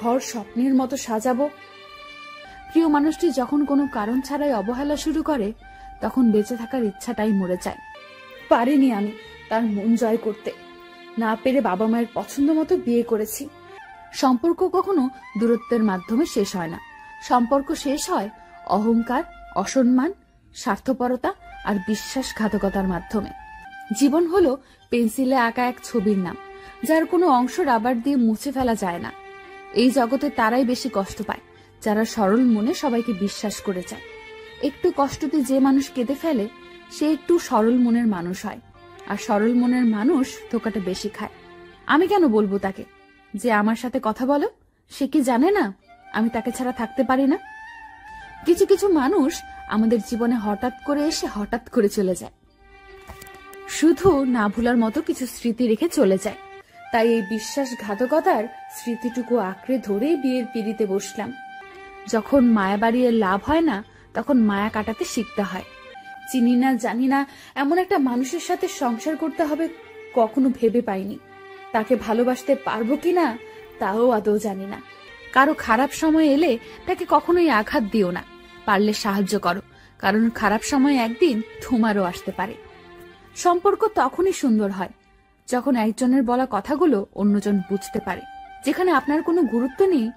ঘর স্বপ্নের মতো সাজাবো। প্রিয় মানুষটি যখন কোনো কারণ ছাড়াই অবহেলা শুরু করে, তখন বেঁচে থাকার ইচ্ছাটাই মরে যায়। পারিনি আমি তার মন জয় করতে, না পেরে বাবা মায়ের পছন্দ মতো বিয়ে করেছি। সম্পর্ক কখনো দূরত্বের মাধ্যমে শেষ হয় না। সম্পর্ক শেষ হয় অহংকার, অসম্মান, স্বার্থপরতা আর বিশ্বাসঘাতকতার মাধ্যমে। জীবন হলো পেন্সিলে আঁকা এক ছবির নাম, যার কোনো অংশ রাবার দিয়ে মুছে ফেলা যায় না। এই জগতে তারাই বেশি কষ্ট পায় যারা সরল মনে সবাইকে বিশ্বাস করে যায়। একটু কষ্টতে যে মানুষ কেঁদে ফেলে, সে একটু সরল মনের মানুষ হয়, আর সরল মনের মানুষ ধোকাটা বেশি খায়। আমি কেন বলবো তাকে যে আমার সাথে কথা বলো? সে কি জানে না আমি তাকে ছাড়া থাকতে পারি না? কিছু কিছু মানুষ আমাদের জীবনে হঠাৎ করে এসে হঠাৎ করে চলে যায়, শুধু না ভুলার মতো কিছু স্মৃতি রেখে চলে যায়। তাই এই বিশ্বাসঘাতকতার স্মৃতিটুকু আঁকড়ে ধরেই বিয়ের পিড়িতে বসলাম। যখন মায়া বাড়িয়ে লাভ হয় না, তখন মায়া কাটাতে শিখতে হয়। চিনি না জানি না এমন একটা মানুষের সাথে সংসার করতে হবে কখনো ভেবে পাইনি। তাকে ভালোবাসতে পারবো কিনা তাও আদৌ জানি না। কারো খারাপ সময় এলে তাকে কখনোই আঘাত দিও না, পারলে সাহায্য করো, কারণ খারাপ সময় একদিন তোমারও আসতে পারে। সম্পর্ক তখনই সুন্দর হয় যখন একজনের বলা কথাগুলো অন্যজন বুঝতে পারে। যেখানে আপনার কোনো গুরুত্ব নেই,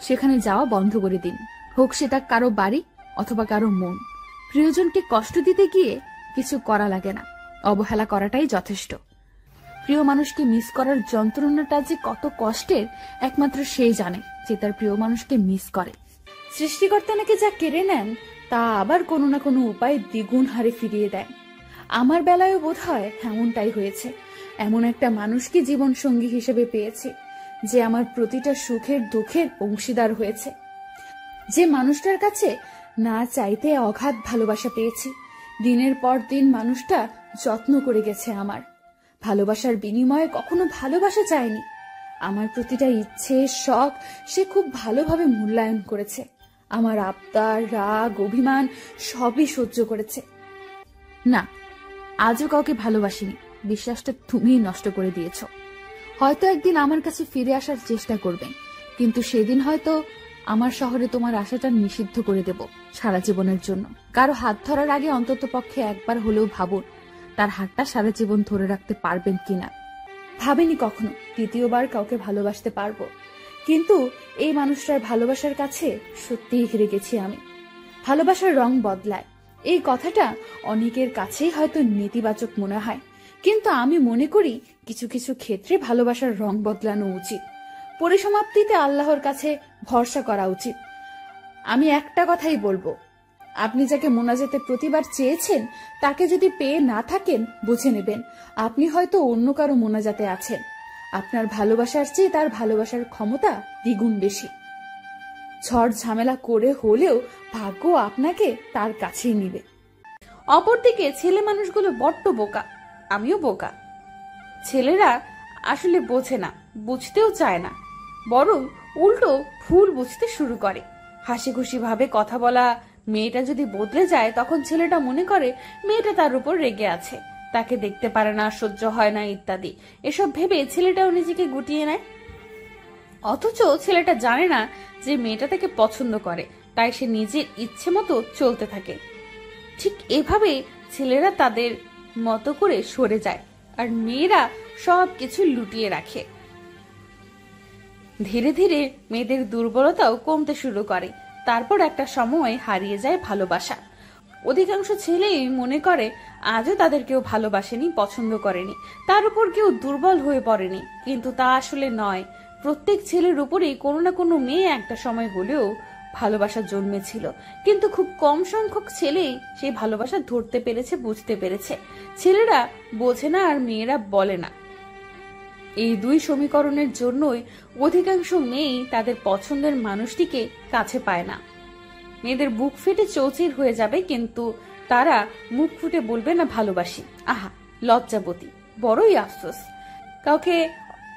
সেখানে যাওয়া বন্ধ করে দিন, হোক সেটা কারো বাড়ি অথবা কারো মন। প্রিয়জনকে কষ্ট দিতে গিয়ে কিছু করা লাগে না, অবহেলা করাটাই যথেষ্ট। প্রিয় মানুষকে মিস করার যন্ত্রণাটা যে কত কষ্টের, একমাত্র সেই জানে যে তার প্রিয় মানুষকে মিস করে। সৃষ্টিকর্তা নাকি যা কেড়ে নেন, তা আবার কোনো না কোনো উপায় দ্বিগুণ হারে ফিরিয়ে দেন। আমার বেলায়ও বোধ হয় এমনটাই হয়েছে। এমন একটা মানুষকে জীবন সঙ্গী হিসেবে পেয়েছি, যে আমার প্রতিটা সুখের দুঃখের অংশীদার হয়েছে। যে মানুষটার কাছে না চাইতে অগাধ ভালোবাসা পেয়েছি। দিনের পর দিন মানুষটা যত্ন করে গেছে আমার। ভালোবাসার বিনিময়ে কখনো ভালোবাসা চায়নি। আমার প্রতিটা ইচ্ছে, শখ সে খুব ভালোভাবে মূল্যায়ন করেছে। আমার আবদার, রাগ, অভিমান সবই সহ্য করেছে। না, আজও কাউকে ভালোবাসিনি। বিশ্বাসটা তুমিই নষ্ট করে দিয়েছ। হয়তো একদিন আমার কাছে ফিরে আসার চেষ্টা করবেন, কিন্তু সেদিন হয়তো আমার শহরে তোমার আশাটা নিষিদ্ধ করে দেব সারা জীবনের জন্য। কারো হাত ধরার আগে অন্তত পক্ষে একবার হলেও ভাবুন তার হাতটা সারা জীবন ধরে রাখতে পারবেন কিনা। ভাবেনি কখনো দ্বিতীয়বার কাউকে ভালোবাসতে পারবো, কিন্তু এই মানুষটার ভালোবাসার কাছে সত্যিই হেরে গেছি আমি। ভালোবাসার রং বদলায়, এই কথাটা অনেকের কাছেই হয়তো নেতিবাচক মনে হয়, কিন্তু আমি মনে করি কিছু কিছু ক্ষেত্রে ভালোবাসার রং বদলানো উচিত। পরিসমাপ্তিতে আল্লাহর কাছে ভরসা করা উচিত। আমি একটা কথাই বলবো, আপনি যাকে মোনাজাতে প্রতিবার চেয়েছেন, তাকে যদি পেয়ে না থাকেন, বুঝে নেবেন আপনি হয়তো অন্য কারো মোনাজাতে আছেন। আপনার ভালোবাসার চেয়ে তার ভালোবাসার ক্ষমতা দ্বিগুণ বেশি। ঝড় ঝামেলা করে হলেও ভাগ্য আপনাকে তার কাছেই নিবে। অপরদিকে ছেলে মানুষগুলো বড্ড বোকা, আমিও বোকা। ছেলেরা আসলে বোঝে না, বুঝতেও চায় না, বরং উল্টো ভুল বুঝতে শুরু করে। হাসি খুশি ভাবে কথা বলা মেয়েটা যদি বদলে যায়, তখন ছেলেটা মনে করে মেয়েটা তার উপর রেগে আছে, তাকে দেখতে পারে না, সহ্য হয় না ইত্যাদি। এসব ভেবে ছেলেটাও নিজেকে গুটিয়ে নেয়। অথচ ছেলেটা জানে না যে মেয়েটা তাকে পছন্দ করে, তাই সে নিজের ইচ্ছে মতো চলতে থাকে। ঠিক এভাবে ছেলেরা তাদের মতো করে সরে যায়, আর মেয়েরা সবকিছু লুটিয়ে রাখে। ধীরে ধীরে মেয়েদের দুর্বলতাও কমতে শুরু করে। তারপর একটা সময় হারিয়ে যায় ভালোবাসা। অধিকাংশ ছেলেই মনে করে আজও তাদের কেউ ভালোবাসেনি, পছন্দ করেনি, তার উপর কেউ দুর্বল হয়ে পড়েনি। কিন্তু তা আসলে নয়। প্রত্যেক ছেলের উপরেই কোনো না কোনো মেয়ে একটা সময় হলেও ভালোবাসা জন্মেছিল, কিন্তু খুব কম সংখ্যক ছেলেই সেই ভালোবাসা ধরতে পেরেছে, বুঝতে পেরেছে। ছেলেরা বোঝে না আর মেয়েরা বলে না। এই দুই সমীকরণের জন্যই অধিকাংশ মেয়েই তাদের পছন্দের মানুষটিকে কাছে পায় না। মেয়েদের বুক ফেটে চৌচির হয়ে যাবে, কিন্তু তারা মুখ ফুটে বলবে না ভালোবাসি। আহা, লজ্জাবতী, বড়ই আফসোস। কাউকে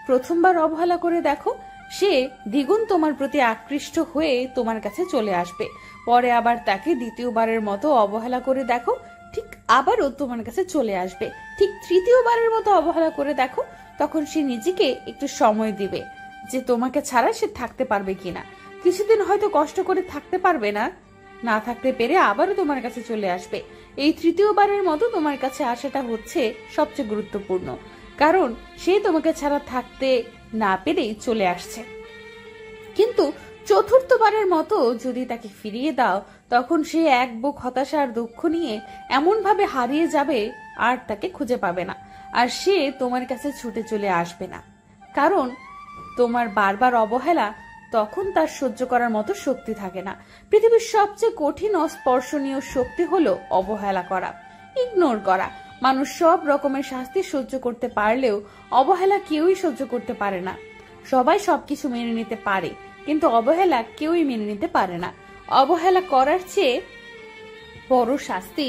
প্রথমবার অবহেলা করে দেখো, সে দ্বিগুণ তোমার প্রতি আকৃষ্ট হয়ে তোমার কাছে চলে আসবে। পরে আবার তাকে দ্বিতীয়বারের মতো অবহেলা করে দেখো, ঠিক আবারও তোমার কাছে চলে আসবে। ঠিক তৃতীয়বারের মতো অবহেলা করে দেখো, তখন সে নিজেকে একটু সময় দিবে যে তোমাকে ছাড়া সে থাকতে পারবে কিনা। কিছুদিন হয়তো কষ্ট করে থাকতে পারবে না, না থাকতে পেরে আবারও তোমার কাছে চলে আসবে। এই তৃতীয়বারের মতো তোমার কাছে আসাটা হচ্ছে সবচেয়ে গুরুত্বপূর্ণ, কারণ সে তোমাকে ছাড়া থাকতে না পেরেই চলে আসছে। কিন্তু চতুর্থবারের মতো যদি তাকে ফিরিয়ে দাও, তখন সে এক বুক হতাশা আর দুঃখ নিয়ে এমন ভাবে হারিয়ে যাবে আর তাকে খুঁজে পাবে না, আর সে তোমার কাছে ছুটে চলে আসবে না। কারণ তোমার বারবার অবহেলা তখন তার সহ্য করার মতো শক্তি থাকে না। পৃথিবীর সবচেয়ে কঠিন অস্পর্শনীয় শক্তি হলো অবহেলা করা, ইগনোর করা। মানুষ সব রকমের শাস্তি সহ্য করতে পারলেও অবহেলা কেউই সহ্য করতে পারে না। সবাই সবকিছু মেনে নিতে পারে, কিন্তু অবহেলা কেউই মেনে নিতে পারে না। অবহেলা করার চেয়ে বড় শাস্তি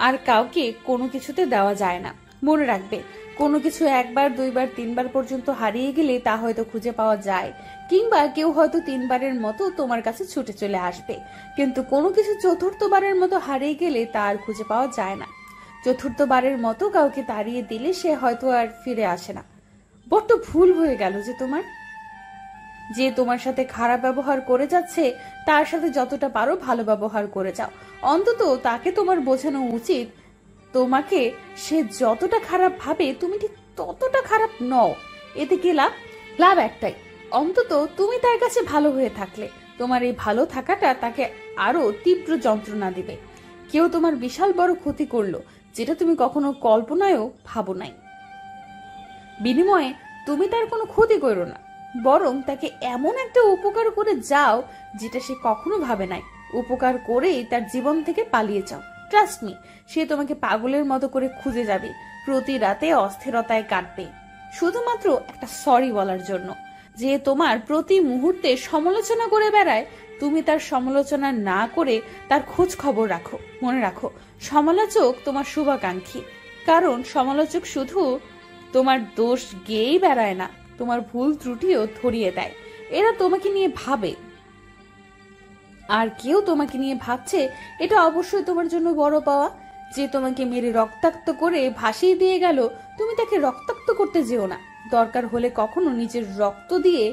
আর কাউকে কোনো কিছুতে দেওয়া যায় না। মনে রাখবে, কোনো কিছু একবার, দুইবার, তিনবার পর্যন্ত হারিয়ে গেলে তা হয়তো খুঁজে পাওয়া যায়, কিংবা কেউ হয়তো তিনবারের মতো তোমার কাছে ছুটে চলে আসবে। কিন্তু কোনো কিছু চতুর্থবারের মতো হারিয়ে গেলে তা আর খুঁজে পাওয়া যায় না। চতুর্থবারের মতো কাউকে তাড়িয়ে দিলে সে হয়তো আর ফিরে আসে না। বড্ড ভুল হয়ে গেল যে যে তোমার সাথে খারাপ ব্যবহার করে যাচ্ছে তার সাথে যতটা পারো ভালো ব্যবহার করে যাও। অন্তত তাকে তোমার বোঝানো উচিত তোমাকে সে যতটা খারাপ ভাবে তুমি ঠিক ততটা খারাপ নও। এতে কি লাভ? লাভ একটাই, অন্তত তুমি তার কাছে ভালো হয়ে থাকলে তোমার এই ভালো থাকাটা তাকে আরো তীব্র যন্ত্রণা দিবে। কেউ তোমার বিশাল বড় ক্ষতি করলো যেটা তুমি কখনো কল্পনায়ও ভাবো নাই, বিনিময়ে তুমি তার কোনো ক্ষতি করো না, বরং তাকে এমন একটা উপকার করে যাও যেটা সে কখনো ভাবে নাই। উপকার করেই তার জীবন থেকে পালিয়ে যাও। ট্রাস্ট মি, সে তোমাকে পাগলের মতো করে খুঁজে যাবে, প্রতি রাতে অস্থিরতায় কাটবে, শুধুমাত্র একটা সরি বলার জন্য। যে তোমার প্রতি মুহূর্তে সমালোচনা করে বেড়ায়, তুমি তার সমালোচনা না করে তার খোঁজ খবর রাখো। মনে রাখো, সমালোচক তোমার শুভাকাঙ্ক্ষী, কারণ সমালোচক শুধু তোমার দোষ গেয়েই বেড়ায় না, তোমার ভুল ত্রুটিও ধরিয়ে দেয়। এরা তোমাকে নিয়ে ভাবে, আর কেউ তোমাকে নিয়ে ভাবছে, এটা অবশ্যই তোমার জন্য বড় পাওয়া। যে তোমাকে মেরে রক্তাক্ত করে ভাসিয়ে দিয়ে গেল, তুমি তাকে রক্তাক্ত করতে যেও না। দরকার হলে কখনো নিজের রক্ত দিয়ে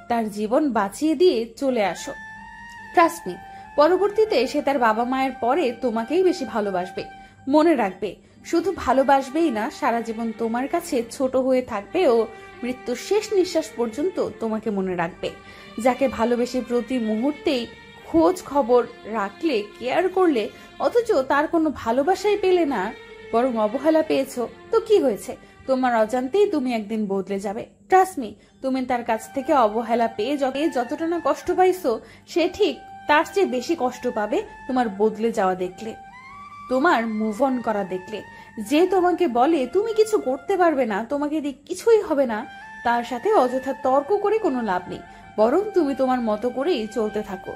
তার জীবন বাঁচিয়ে দিয়ে চলে আসো। ট্রাস্ট মি, পরবর্তীতে সে তার বাবা মায়ের পরে তোমাকেই বেশি ভালোবাসবে। মনে রাখবে, শুধু ভালোবাসবেই না, সারা জীবন তোমার কাছে ছোট হয়ে থাকবে ও মৃত্যুর শেষ নিঃশ্বাস পর্যন্ত তোমাকে মনে রাখবে। যাকে ভালোবেসে প্রতি মুহূর্তেই খোঁজ খবর রাখলে, কেয়ার করলে, অথচ তার কোনো ভালোবাসাই পেলে না, বরং অবহেলা পেয়েছো, তো কি হয়েছে? তোমার অজান্তেই তুমি একদিন বদলে যাবে। ট্রাস্ট মি, তুমি তার কাছ থেকে অবহেলা পেয়ে যতটা না কষ্ট পাইছো, সে ঠিক তার চেয়ে বেশি কষ্ট পাবে তোমার বদলে যাওয়া দেখলে, তোমার মুভ অন করা দেখলে। যে তোমাকে বলে তুমি কিছু করতে পারবে না, তোমাকে দিয়ে কিছুই হবে না, তার সাথে অযথা তর্ক করে কোনো লাভ নেই। বরং তুমি তোমার মতো করেই চলতে থাকো।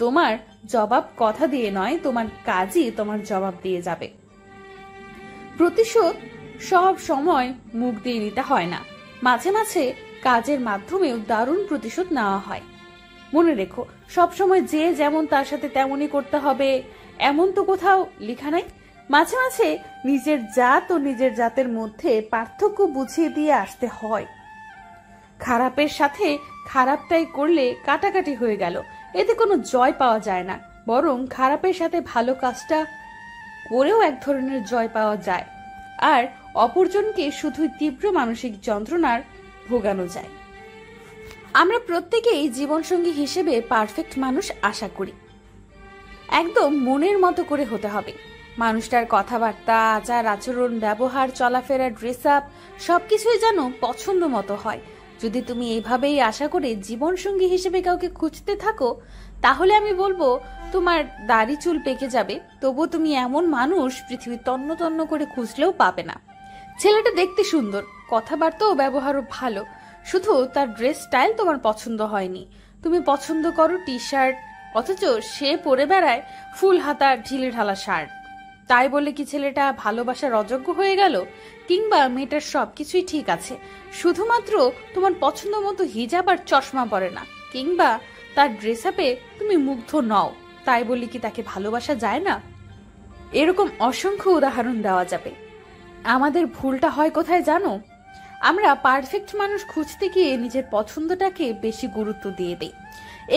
তোমার জবাব কথা দিয়ে নয়, তোমার কাজই তোমার জবাব দিয়ে যাবে। প্রতিশোধ সব সময় মুখ দিয়ে নিতে হয় না, মাঝে মাঝে কাজের মাধ্যমেও দারুণ প্রতিশোধ নেওয়া হয়। মনে রেখো, সবসময় যে যেমন তার সাথে তেমনই করতে হবে এমন তো কোথাও লেখা নাই। মাঝে মাঝে নিজের জাত ও নিজের জাতের মধ্যে পার্থক্য বুঝিয়ে দিয়ে আসতে হয়। খারাপের সাথে খারাপটাই করলে কাটাকাটি হয়ে গেল, এতে কোনো জয় পাওয়া যায় না। বরং খারাপের সাথে ভালো কাজটা করেও এক ধরনের জয় পাওয়া যায়, আর অপরজনকে শুধুই তীব্র মানসিক যন্ত্রণার ভোগানো যায়। আমরা প্রত্যেকেই জীবনসঙ্গী হিসেবে পারফেক্ট মানুষ আশা করি। একদম মনের মতো করে হতে হবে, মানুষটার কথাবার্তা, আচার আচরণ, ব্যবহার, চলাফেরা, ড্রেস আপ সবকিছুই যেন পছন্দ মতো হয়। যদি তুমি এইভাবেই আশা করে জীবনসঙ্গী হিসেবে কাউকে খুঁজতে থাকো, তাহলে আমি বলবো তোমার দাড়ি চুল পেকে যাবে, তবুও তুমি এমন মানুষ পৃথিবী তন্ন তন্ন করে খুঁজলেও পাবে না। ছেলেটা দেখতে সুন্দর, কথাবার্তা ও ব্যবহারও ভালো, শুধু তার ড্রেস স্টাইল তোমার পছন্দ হয়নি। তুমি পছন্দ করো টি শার্ট, অথচ সে পরে বেড়ায় ফুল হাতা ঢিলে ঢালা শার্ট। তাই বলে কি ছেলেটা ভালোবাসার অযোগ্য হয়ে গেল? কিংবা মেয়েটার সবকিছুই ঠিক আছে, শুধুমাত্র তোমার পছন্দ মতো হিজাব আর চশমা পরে না, কিংবা তার ড্রেস আপে তুমি মুগ্ধ নও, তাই বলি কি তাকে ভালোবাসা যায় না? এরকম অসংখ্য উদাহরণ দেওয়া যাবে। আমাদের ভুলটা হয় কোথায় জানো? আমরা পারফেক্ট মানুষ খুঁজতে গিয়ে নিজের পছন্দটাকে বেশি গুরুত্ব দিয়ে দেই,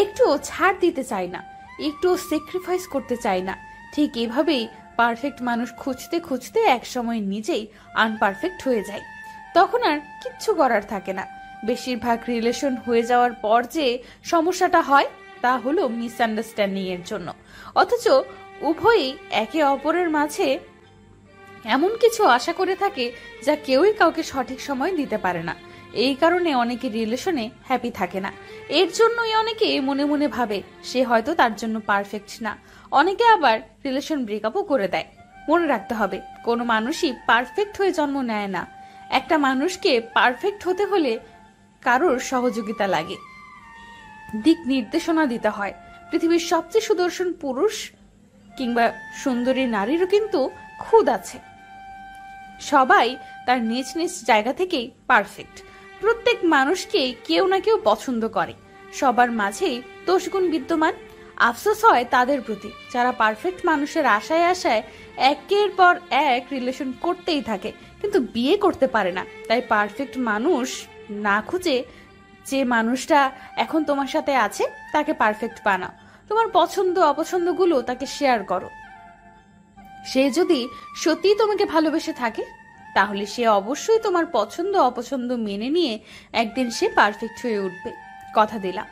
একটুও ছাড় দিতে চাই না, একটুও স্যাক্রিফাইস করতে চাই না। ঠিক এভাবেই পারফেক্ট মানুষ খুঁজতে খুঁজতে একসময় নিজেই আনপারফেক্ট হয়ে যায়। তখন আর কিচ্ছু করার থাকে না। বেশিরভাগ রিলেশন হয়ে যাওয়ার পর যে সমস্যাটা হয় তা হলো মিসআন্ডারস্ট্যান্ডিং এর জন্য, অথচ উভয়ই একে অপরের মাঝে এমন কিছু আশা করে থাকে যা কেউই কাউকে সঠিক সময় দিতে পারে না। এই কারণে অনেকে রিলেশনে হ্যাপি থাকে না। এর জন্যই অনেকে মনে মনে ভাবে সে হয়তো তার জন্য পারফেক্ট না। অনেকে আবার রিলেশন ব্রেকআপও করে দেয়। মনে রাখতে হবে, কোনো মানুষই পারফেক্ট হয়ে জন্ম নেয় না। একটা মানুষকে পারফেক্ট হতে হলে কারোর সহযোগিতা লাগে, দিক নির্দেশনা দিতে হয়। পৃথিবীর সবচেয়ে সুদর্শন পুরুষ কিংবা সুন্দরী নারীরও কিন্তু খুদ আছে। সবাই তার নিজ নিজ জায়গা থেকেই পারফেক্ট। প্রত্যেক মানুষকেই কেউ না কেউ পছন্দ করে, সবার মাঝেই দোষগুণ বিদ্যমান। আফসোস হয় তাদের প্রতি যারা পারফেক্ট মানুষের আশায় আশায় একের পর এক রিলেশন করতেই থাকে, কিন্তু বিয়ে করতে পারে না। তাই পারফেক্ট মানুষ না খুঁজে যে মানুষটা এখন তোমার সাথে আছে তাকে পারফেক্ট বানাও। তোমার পছন্দ অপছন্দগুলো তাকে শেয়ার করো। সে যদি সত্যিই তোমাকে ভালোবেসে থাকে তাহলে সে অবশ্যই তোমার পছন্দ অপছন্দ মেনে নিয়ে একদিন সে পারফেক্ট হয়ে উঠবে, কথা দিলাম।